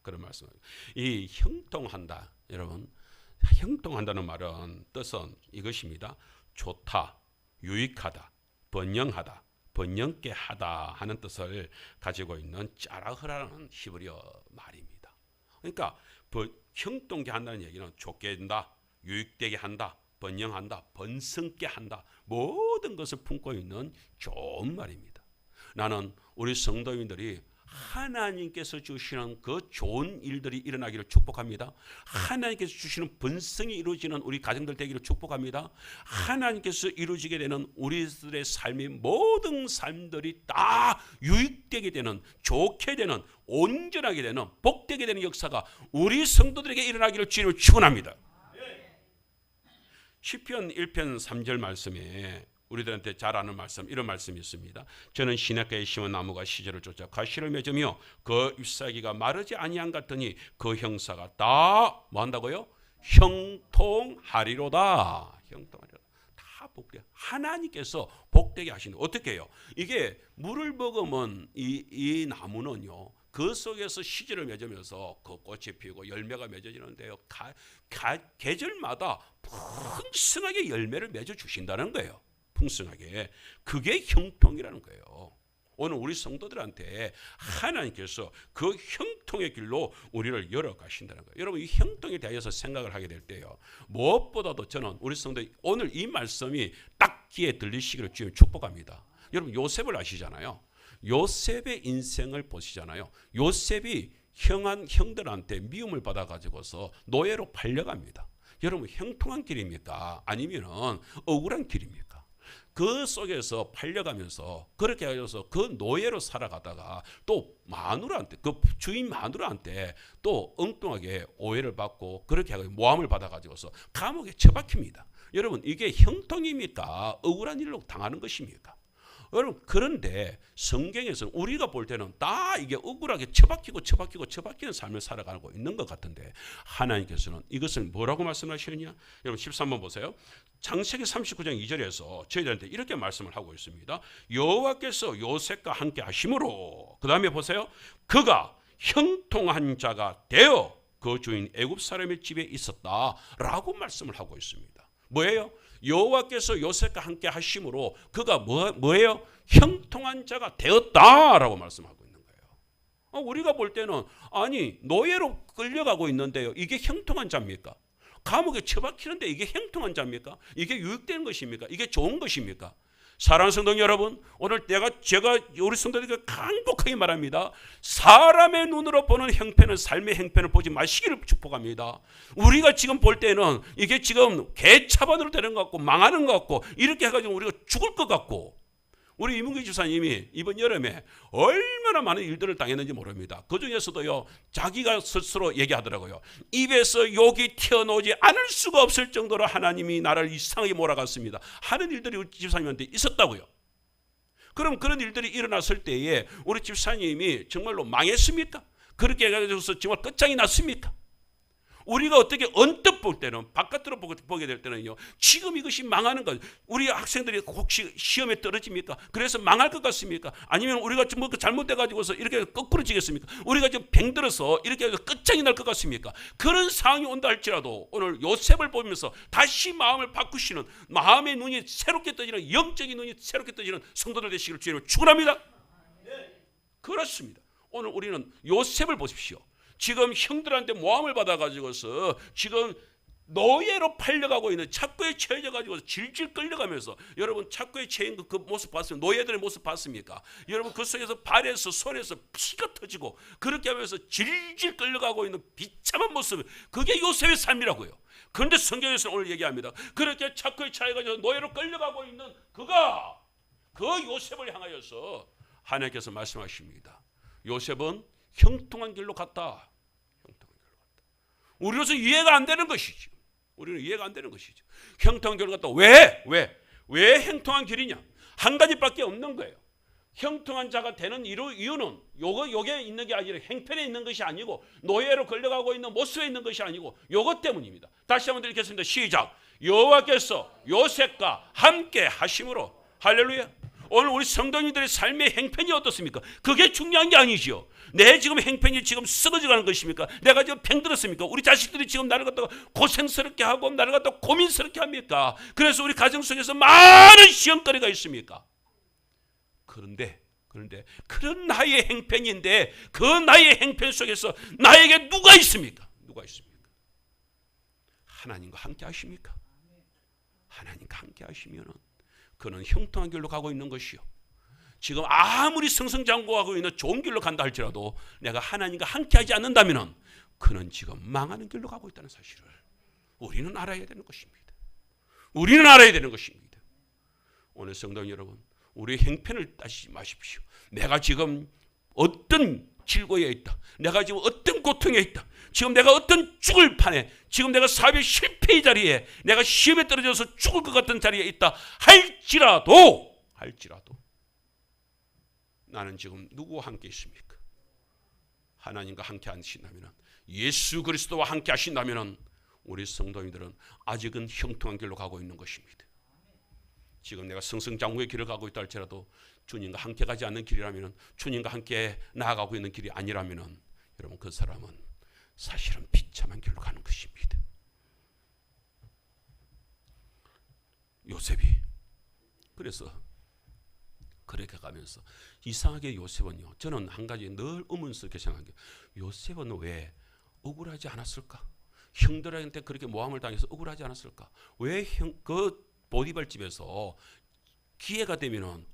그런 말씀. 이 형통한다. 여러분, 형통한다는 말은 뜻은 이것입니다. 좋다, 유익하다, 번영하다, 번영케 하다 하는 뜻을 가지고 있는 짜라흐라는 히브리어 말입니다. 그러니까 형통케 한다는 얘기는 좋게 한다, 유익되게 한다, 번영한다, 번성케 한다, 모든 것을 품고 있는 좋은 말입니다. 나는 우리 성도인들이 하나님께서 주시는 그 좋은 일들이 일어나기를 축복합니다. 하나님께서 주시는 번성이 이루어지는 우리 가정들 되기를 축복합니다. 하나님께서 이루어지게 되는 우리들의 삶의 모든 삶들이 다 유익되게 되는, 좋게 되는, 온전하게 되는, 복되게 되는 역사가 우리 성도들에게 일어나기를 주님을 축원합니다. 시편 1편 3절 말씀에 우리들한테 잘 아는 말씀, 이런 말씀이 있습니다. 저는 시냇가에 심은 나무가 시절을 쫓아 가시를 맺으며 그 잎사귀가 마르지 아니한 같더니 그 형사가 다 뭐한다고요? 형통하리로다. 형통하리로다. 다 복되게 하나님께서 복되게 하신다. 어떻게 해요? 이게 물을 먹으면 이 나무는요, 그 속에서 시절을 맺으면서 그 꽃이 피우고 열매가 맺어지는데요, 계절마다 풍성하게 열매를 맺어 주신다는 거예요. 풍성하게. 그게 형통이라는 거예요. 오늘 우리 성도들한테 하나님께서 그 형통의 길로 우리를 열어가신다는 거예요. 여러분, 이 형통에 대해서 생각을 하게 될 때요, 무엇보다도 저는 우리 성도들 오늘 이 말씀이 딱 귀에 들리시기를 주님 축복합니다. 여러분, 요셉을 아시잖아요. 요셉의 인생을 보시잖아요. 요셉이 형한 형들한테 미움을 받아가지고서 노예로 팔려갑니다. 여러분, 형통한 길입니까? 아니면은 억울한 길입니까? 그 속에서 팔려가면서 그렇게 해서 그 노예로 살아가다가 또 마누라한테, 그 주인 마누라한테 또 엉뚱하게 오해를 받고 그렇게 하고 모함을 받아가지고서 감옥에 처박힙니다. 여러분, 이게 형통입니까? 억울한 일로 당하는 것입니까? 여러분, 그런데 성경에서는 우리가 볼 때는 다 이게 억울하게 처박히는 삶을 살아가고 있는 것 같은데 하나님께서는 이것을 뭐라고 말씀하시느냐? 여러분 13번 보세요. 창세기 39장 2절에서 저희들한테 이렇게 말씀을 하고 있습니다. 여호와께서 요셉과 함께 하심으로, 그 다음에 보세요. 그가 형통한 자가 되어 그 주인 애굽 사람의 집에 있었다라고 말씀을 하고 있습니다. 뭐예요? 여호와께서 요셉과 함께 하심으로 그가 뭐예요? 형통한 자가 되었다라고 말씀하고 있는 거예요. 우리가 볼 때는 아니, 노예로 끌려가고 있는데요, 이게 형통한 자입니까? 감옥에 처박히는데 이게 형통한 자입니까? 이게 유익되는 것입니까? 이게 좋은 것입니까? 사랑하는 성도 여러분, 오늘 제가 우리 성도들에게 간곡하게 말합니다. 사람의 눈으로 보는 형편은 삶의 형편을 보지 마시기를 축복합니다. 우리가 지금 볼 때는 이게 지금 개차반으로 되는 것 같고 망하는 것 같고 이렇게 해가지고 우리가 죽을 것 같고, 우리 이문기 주사님이 이번 여름에 얼마나 많은 일들을 당했는지 모릅니다. 그 중에서도요, 자기가 스스로 얘기하더라고요. 입에서 욕이 튀어나오지 않을 수가 없을 정도로 하나님이 나를 이상하게 몰아갔습니다 하는 일들이 우리 집사님한테 있었다고요. 그럼 그런 일들이 일어났을 때에 우리 집사님이 정말로 망했습니까? 그렇게 해가지고서 정말 끝장이 났습니까? 우리가 어떻게 언뜻 볼 때는, 바깥으로 보게 될 때는요, 지금 이것이 망하는 것, 우리 학생들이 혹시 시험에 떨어집니까? 그래서 망할 것 같습니까? 아니면 우리가 좀 잘못돼 가지고서 이렇게 거꾸로 지겠습니까? 우리가 좀 병들어서 이렇게 해서 끝장이 날 것 같습니까? 그런 상황이 온다 할지라도 오늘 요셉을 보면서 다시 마음을 바꾸시는, 마음의 눈이 새롭게 떠지는, 영적인 눈이 새롭게 떠지는 성도들 되시기를 주님으로 축원합니다. 그렇습니다. 오늘 우리는 요셉을 보십시오. 지금 형들한테 모함을 받아가지고서 지금 노예로 팔려가고 있는, 착고에 처해져가지고 질질 끌려가면서, 여러분 착고에 처인 그 모습 봤습니까? 노예들의 모습 봤습니까? 여러분 그 속에서 발에서 손에서 피가 터지고 그렇게 하면서 질질 끌려가고 있는 비참한 모습, 그게 요셉의 삶이라고요. 그런데 성경에서는 오늘 얘기합니다. 그렇게 착고에 처해가지고 노예로 끌려가고 있는 그가, 그 요셉을 향하여서 하나님께서 말씀하십니다. 요셉은 형통한 길로 갔다. 형통한 길로 갔다. 우리로서 이해가 안 되는 것이죠. 우리는 이해가 안 되는 것이죠. 형통한 길로 갔다. 왜 형통한 길이냐? 한 가지밖에 없는 거예요. 형통한 자가 되는 이유는 요게 있는 게 아니라, 행편에 있는 것이 아니고, 노예로 걸려가고 있는 모습에 있는 것이 아니고, 요것 때문입니다. 다시 한번 드리겠습니다. 시작. 여호와께서 요셉과 함께 하심으로. 할렐루야. 오늘 우리 성도님들의 삶의 행편이 어떻습니까? 그게 중요한 게 아니죠. 내 지금 행편이 지금 썩어져가는 것입니까? 내가 지금 병들었습니까? 우리 자식들이 지금 나를 갖다가 고생스럽게 하고 나를 갖다가 고민스럽게 합니까? 그래서 우리 가정 속에서 많은 시험거리가 있습니까? 그런데 그런 나의 행편인데, 그 나의 행편 속에서 나에게 누가 있습니까? 누가 있습니까? 하나님과 함께 하십니까? 하나님과 함께 하시면은 그는 형통한 길로 가고 있는 것이요, 지금 아무리 승승장구하고 있는 좋은 길로 간다 할지라도 내가 하나님과 함께하지 않는다면 그는 지금 망하는 길로 가고 있다는 사실을 우리는 알아야 되는 것입니다. 우리는 알아야 되는 것입니다. 오늘 성도 여러분, 우리의 행편을 따지지 마십시오. 내가 지금 어떤 질고에 있다, 내가 지금 어떤 고통에 있다, 지금 내가 어떤 죽을 판에, 지금 내가 사업의 실패의 자리에, 내가 시험에 떨어져서 죽을 것 같은 자리에 있다 할지라도 나는 지금 누구와 함께 있습니까? 하나님과 함께 하신다면, 예수 그리스도와 함께 하신다면 우리 성도님들은 아직은 형통한 길로 가고 있는 것입니다. 지금 내가 승승장구의 길을 가고 있다 할지라도 주님과 함께 가지 않는 길이라면, 주님과 함께 나아가고 있는 길이 아니라면, 여러분 그 사람은 사실은 비참한 길로 가는 것입니다. 요셉이 그래서 그렇게 가면서, 이상하게 요셉은요, 저는 한 가지 늘 의문스럽게 생각한 게, 요셉은 왜 억울하지 않았을까? 형들한테 그렇게 모함을 당해서 억울하지 않았을까? 왜 그 보디발 집에서 기회가 되면은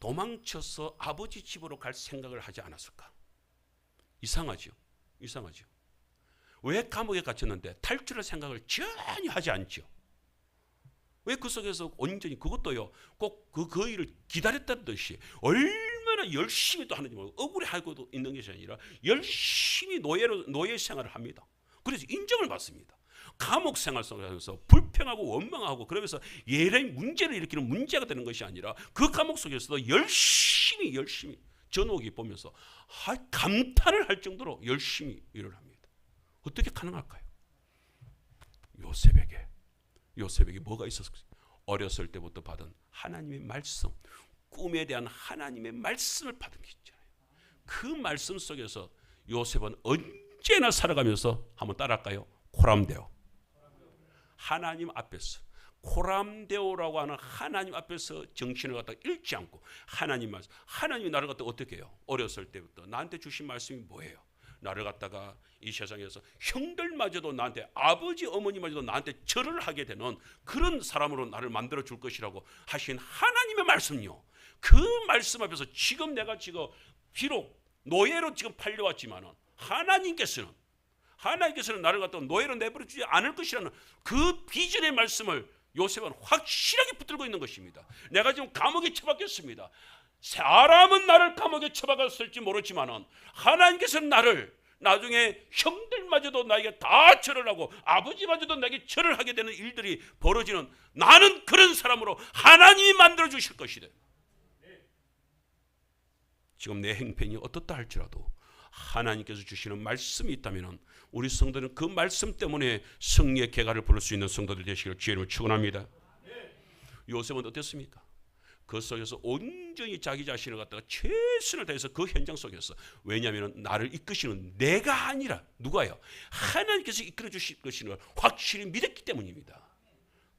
도망쳐서 아버지 집으로 갈 생각을 하지 않았을까? 이상하죠. 왜 감옥에 갇혔는데 탈출할 생각을 전혀 하지 않죠? 왜 그 속에서 온전히, 그것도요, 꼭 그 일을 기다렸다는 듯이 얼마나 열심히 또 하는지 모르고, 억울해하고 있는 것이 아니라 열심히 노예 생활을 합니다. 그래서 인정을 받습니다. 감옥 생활 속에서 불평하고 원망하고 그러면서 예레미 문제를 일으키는 문제가 되는 것이 아니라, 그 감옥 속에서도 열심히 전옥이 보면서 감탄을 할 정도로 열심히 일을 합니다. 어떻게 가능할까요? 요셉에게 뭐가 있었을까요? 어렸을 때부터 받은 하나님의 말씀, 꿈에 대한 하나님의 말씀을 받은 게 있잖아요. 그 말씀 속에서 요셉은 언제나 살아가면서, 한번 따라할까요? 코람데오. 하나님 앞에서, 코람데오라고 하는 하나님 앞에서 정신을 갖다 잃지 않고, 하나님이 나를 갖다 어떻게 해요? 어렸을 때부터 나한테 주신 말씀이 뭐예요? 나를 갖다가 이 세상에서 형들마저도 나한테, 아버지 어머니마저도 나한테 절을 하게 되는 그런 사람으로 나를 만들어 줄 것이라고 하신 하나님의 말씀요, 그 말씀 앞에서 지금 내가 비록 노예로 지금 팔려왔지만은 하나님께서는 나를 갖다가 노예로 내버려 주지 않을 것이라는 그 비전의 말씀을 요셉은 확실하게 붙들고 있는 것입니다. 내가 지금 감옥에 처박혔습니다. 사람은 나를 감옥에 처박았을지 모르지만은 하나님께서는 나를 나중에 형들마저도 나에게 다 절을 하고 아버지마저도 나에게 절을 하게 되는 일들이 벌어지는, 나는 그런 사람으로 하나님이 만들어 주실 것이다. 지금 내 행편이 어떻다 할지라도 하나님께서 주시는 말씀이 있다면 우리 성도는 그 말씀 때문에 승리의 개가를 부를 수 있는 성도들 되시기를 주의 이름으로 축원합니다. 요셉은 어땠습니까? 그 속에서 온전히 자기 자신을 갖다가 최선을 다해서 그 현장 속에서, 왜냐하면 나를 이끄시는 내가 아니라 누가요? 하나님께서 이끌어 주실 것을 확실히 믿었기 때문입니다.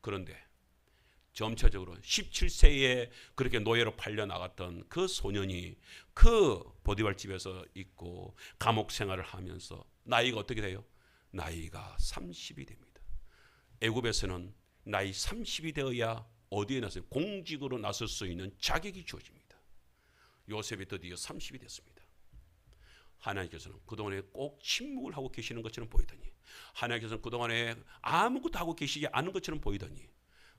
그런데 점차적으로 17세에 그렇게 노예로 팔려 나갔던 그 소년이 그 보디발 집에서 있고 감옥 생활을 하면서 나이가 어떻게 돼요? 나이가 30이 됩니다. 애굽에서는 나이 30이 되어야 어디에 나서요? 공직으로 나설 수 있는 자격이 주어집니다. 요셉이 드디어 30이 됐습니다. 하나님께서는 그동안에 꼭 침묵을 하고 계시는 것처럼 보이더니, 하나님께서는 그동안에 아무것도 하고 계시지 않은 것처럼 보이더니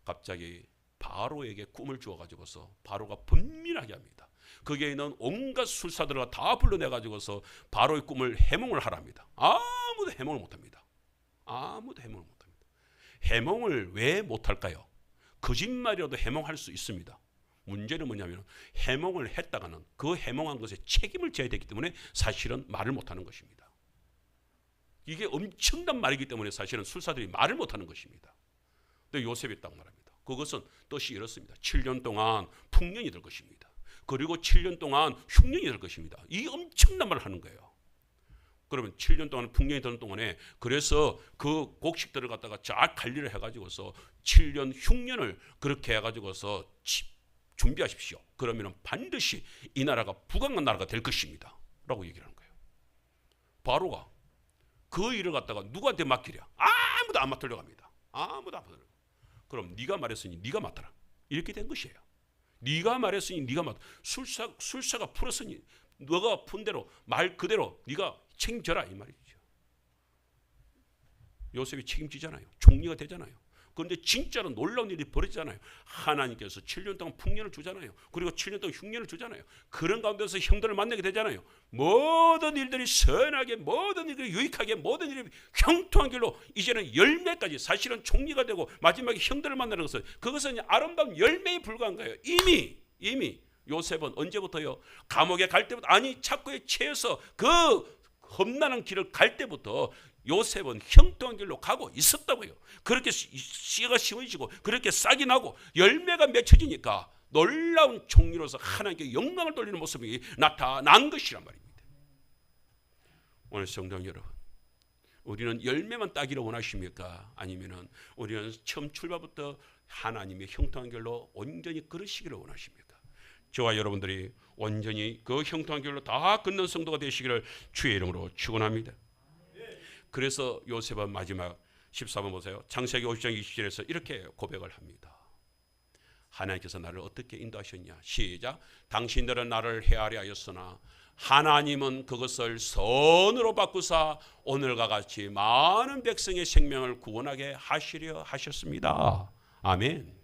갑자기 바로에게 꿈을 주어가지고서 바로가 분민하게 합니다. 거기에 있는 온갖 술사들을 다 불러내가지고서 바로의 꿈을 해몽을 하랍니다. 아무도 해몽을 못합니다. 아무도 해몽을 못합니다. 해몽을 왜 못할까요? 거짓말이라도 해몽할 수 있습니다. 문제는 뭐냐면 해몽을 했다가는 그 해몽한 것에 책임을 져야 되기 때문에 사실은 말을 못하는 것입니다. 이게 엄청난 말이기 때문에 사실은 술사들이 말을 못하는 것입니다. 근데 요셉이 딱 말합니다. 그것은 뜻이 이렇습니다. 7년 동안 풍년이 될 것입니다. 그리고 7년 동안 흉년이 될 것입니다. 이 엄청난 말을 하는 거예요. 그러면 7년 동안 풍년이 되는 동안에, 그래서 그 곡식들을 갖다가 잘 관리를 해가지고서 7년 흉년을 그렇게 해가지고서 준비하십시오. 그러면 반드시 이 나라가 부강한 나라가 될 것입니다. 라고 얘기를 하는 거예요. 바로가 그 일을 갖다가 누구한테 맡기랴? 아무도 안 맡으려고 합니다. 아무도 안 맡으려고. 그럼 네가 말했으니 네가 맡아라. 이렇게 된 것이에요. 네가 말했으니 네가 맡아. 술사가 풀었으니 너가 푼 대로 말 그대로 네가 책임져라, 이 말이죠. 요셉이 책임지잖아요. 총리가 되잖아요. 그런데 진짜로 놀라운 일이 벌어지잖아요. 하나님께서 7년 동안 풍년을 주잖아요. 그리고 7년 동안 흉년을 주잖아요. 그런 가운데서 형들을 만나게 되잖아요. 모든 일들이 선하게, 모든 일들이 유익하게, 모든 일이 형통한 길로 이제는 열매까지, 사실은 총리가 되고 마지막에 형들을 만나는 것은, 그것은 아름다운 열매에 불과한 거예요. 이미 요셉은 언제부터요? 감옥에 갈 때부터, 아니 착고에 채여서 그 험난한 길을 갈 때부터 요셉은 형통한 길로 가고 있었다고요. 그렇게 씨가 심어지고 그렇게 싹이 나고 열매가 맺혀지니까 놀라운 총리로서 하나님께 영광을 돌리는 모습이 나타난 것이란 말입니다. 오늘 성도 여러분, 우리는 열매만 따기를 원하십니까? 아니면은 우리는 처음 출발부터 하나님의 형통한 길로 온전히 걸으시기를 원하십니까? 저와 여러분들이 온전히 그 형통한 길로 다 걷는 성도가 되시기를 주의 이름으로 축원합니다. 그래서 요셉은 마지막 14번 보세요. 창세기 50장 20절에서 이렇게 고백을 합니다. 하나님께서 나를 어떻게 인도하셨냐? 시작. 당신들은 나를 헤아려 하였으나 하나님은 그것을 선으로 바꾸사 오늘과 같이 많은 백성의 생명을 구원하게 하시려 하셨습니다. 아멘.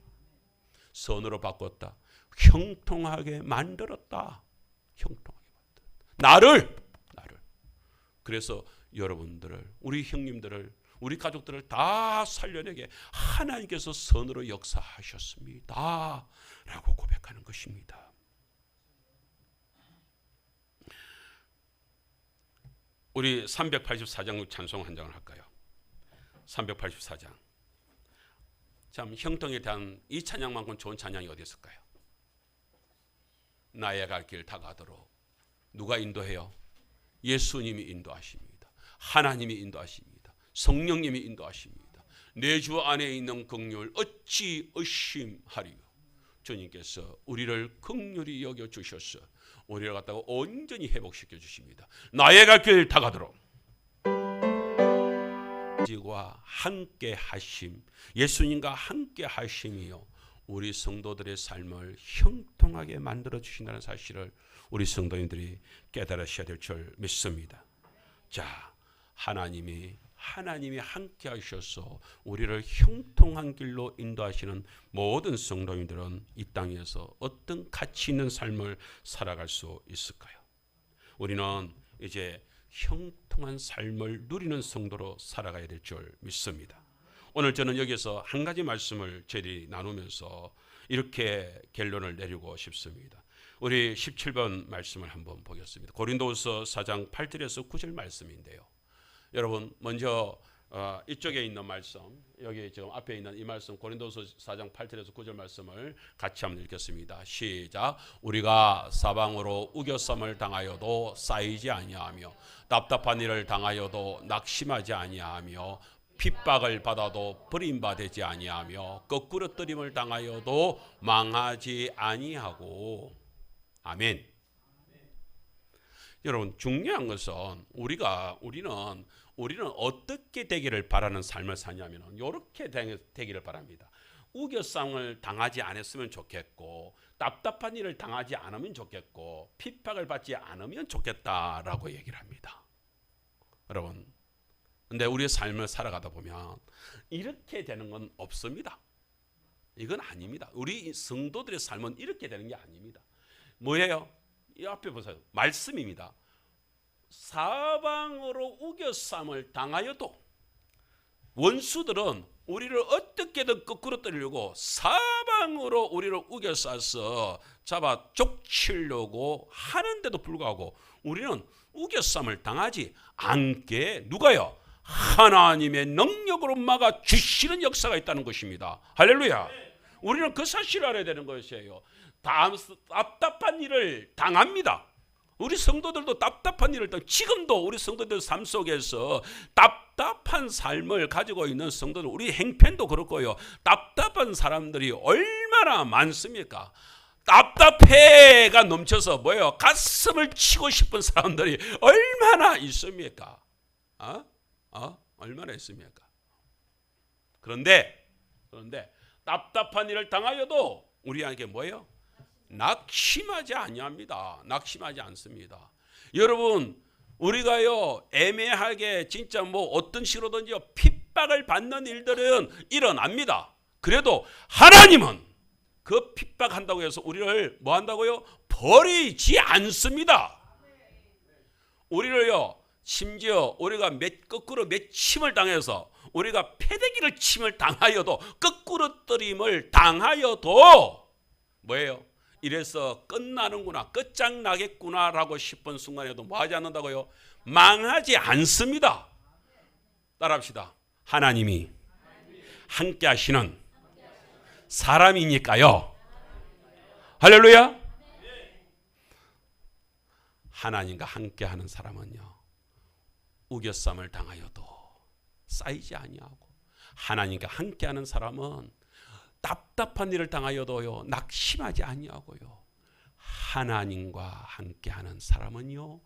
선으로 바꿨다. 형통하게 만들었다. 형통하게 만들었다. 나를. 그래서 여러분들을, 우리 형님들을, 우리 가족들을 다 살려내게 하나님께서 선으로 역사하셨습니다. 라고 고백하는 것입니다. 우리 384장 찬송 한 장을 할까요? 384장. 참 형통에 대한 이 찬양만큼 좋은 찬양이 어디 있을까요? 나의 갈 길 다 가도록. 누가 인도해요? 예수님이 인도하십니다. 하나님이 인도하십니다. 성령님이 인도하십니다. 내 주 안에 있는 긍휼 어찌 의심하리요. 주님께서 우리를 긍휼히 여겨주셔서 우리를 갖다가 온전히 회복시켜 주십니다. 나의 갈 길 다 가도록. 지와 함께 하심, 예수님과 함께 하심이요, 우리 성도들의 삶을 형통하게 만들어 주신다는 사실을 우리 성도님들이 깨달으셔야 될 줄 믿습니다. 자, 하나님이 함께 하셔서 우리를 형통한 길로 인도하시는 모든 성도님들은 이 땅에서 어떤 가치 있는 삶을 살아갈 수 있을까요? 우리는 이제 형통한 삶을 누리는 성도로 살아가야 될 줄 믿습니다. 오늘 저는 여기서 한 가지 말씀을 저희들이 나누면서 이렇게 결론을 내리고 싶습니다. 우리 17번 말씀을 한번 보겠습니다. 고린도후서 4장 8절에서 9절 말씀인데요. 여러분 먼저 이쪽에 있는 말씀, 여기 지금 앞에 있는 이 말씀 고린도서 4장 8절에서 9절 말씀을 같이 한번 읽겠습니다. 시작. 우리가 사방으로 우겨쌈을 당하여도 쌓이지 아니하며 답답한 일을 당하여도 낙심하지 아니하며 핍박을 받아도 버림받지 아니하며 거꾸러뜨림을 당하여도 망하지 아니하고. 아멘. 여러분 중요한 것은 우리는 어떻게 되기를 바라는 삶을 사냐면 이렇게 되기를 바랍니다. 우겨쌈을 당하지 않았으면 좋겠고 답답한 일을 당하지 않으면 좋겠고 핍박을 받지 않으면 좋겠다라고 얘기를 합니다. 여러분 근데 우리의 삶을 살아가다 보면 이렇게 되는 건 없습니다. 이건 아닙니다. 우리 성도들의 삶은 이렇게 되는 게 아닙니다. 뭐예요? 이 앞에 보세요. 말씀입니다. 사방으로 우겨쌈을 당하여도 원수들은 우리를 어떻게든 거꾸로 떨려고 사방으로 우리를 우겨싸서 잡아 족치려고 하는데도 불구하고 우리는 우겨쌈을 당하지 않게 누가요? 하나님의 능력으로 막아 주시는 역사가 있다는 것입니다. 할렐루야. 우리는 그 사실을 알아야 되는 것이에요. 답답한 일을 당합니다. 우리 성도들도 답답한 일을 지금도 우리 성도들 삶 속에서 답답한 삶을 가지고 있는 성도들, 우리 행편도 그렇고요. 답답한 사람들이 얼마나 많습니까? 답답해가 넘쳐서 뭐예요? 가슴을 치고 싶은 사람들이 얼마나 있습니까? 얼마나 있습니까? 그런데 답답한 일을 당하여도 우리에게 뭐예요? 낙심하지 아니합니다. 낙심하지 않습니다. 여러분 우리가요 애매하게 진짜 뭐 어떤 식으로든지 핍박을 받는 일들은 일어납니다. 그래도 하나님은 그 핍박한다고 해서 우리를 뭐 한다고요? 버리지 않습니다. 우리를요 심지어 우리가 거꾸로 맺힘을 당해서 우리가 패대기를 침을 당하여도 거꾸로뜨림을 당하여도 뭐예요? 이래서 끝나는구나, 끝장나겠구나라고 싶은 순간에도 뭐 하지 않는다고요? 망하지 않습니다. 따라합시다. 하나님이 함께 하시는 사람이니까요. 할렐루야. 하나님과 함께 하는 사람은요 우겨쌈을 당하여도 쌓이지 아니하고 하나님과 함께 하는 사람은 답답한 일을 당하여도요 낙심하지 아니하고요 하나님과 함께하는 사람은요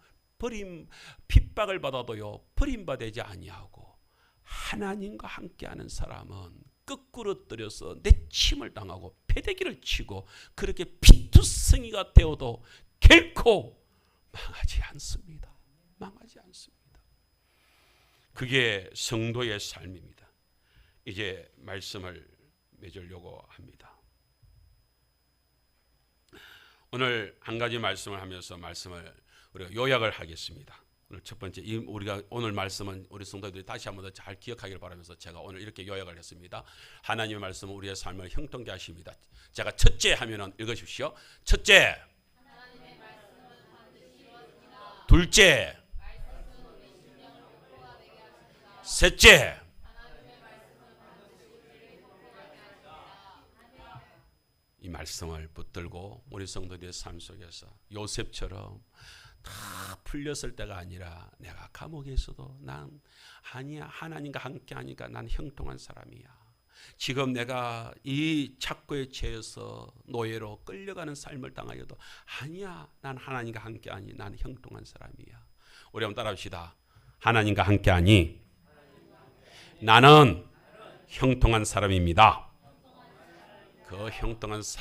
핍박을 받아도요 버림받지 아니하고 하나님과 함께하는 사람은 거꾸로 떨어서 내침을 당하고 패대기를 치고 그렇게 피투성이가 되어도 결코 망하지 않습니다. 망하지 않습니다. 그게 성도의 삶입니다. 이제 말씀을 맺으려고 합니다. 오늘 한 가지 말씀을 하면서 말씀을 우리가 요약을 하겠습니다. 오늘 첫 번째 우리가 오늘 말씀은 우리 성도들이 다시 한번 더 잘 기억하기를 바라면서 제가 오늘 이렇게 요약을 했습니다. 하나님의 말씀은 우리의 삶을 형통케 하십니다. 제가 첫째 하면은 읽으십시오. 첫째, 둘째, 셋째, 이 말씀을 붙들고 우리 성도들의 삶 속에서 요셉처럼 다 풀렸을 때가 아니라 내가 감옥에 있어도 난 아니야 하나님과 함께 하니까 난 형통한 사람이야. 지금 내가 이 착고에 처해서 노예로 끌려가는 삶을 당하여도 아니야 난 하나님과 함께 하니 난 형통한 사람이야. 우리 한번 따라합시다. 하나님과 함께 하니 나는 형통한 사람입니다. 그 형통한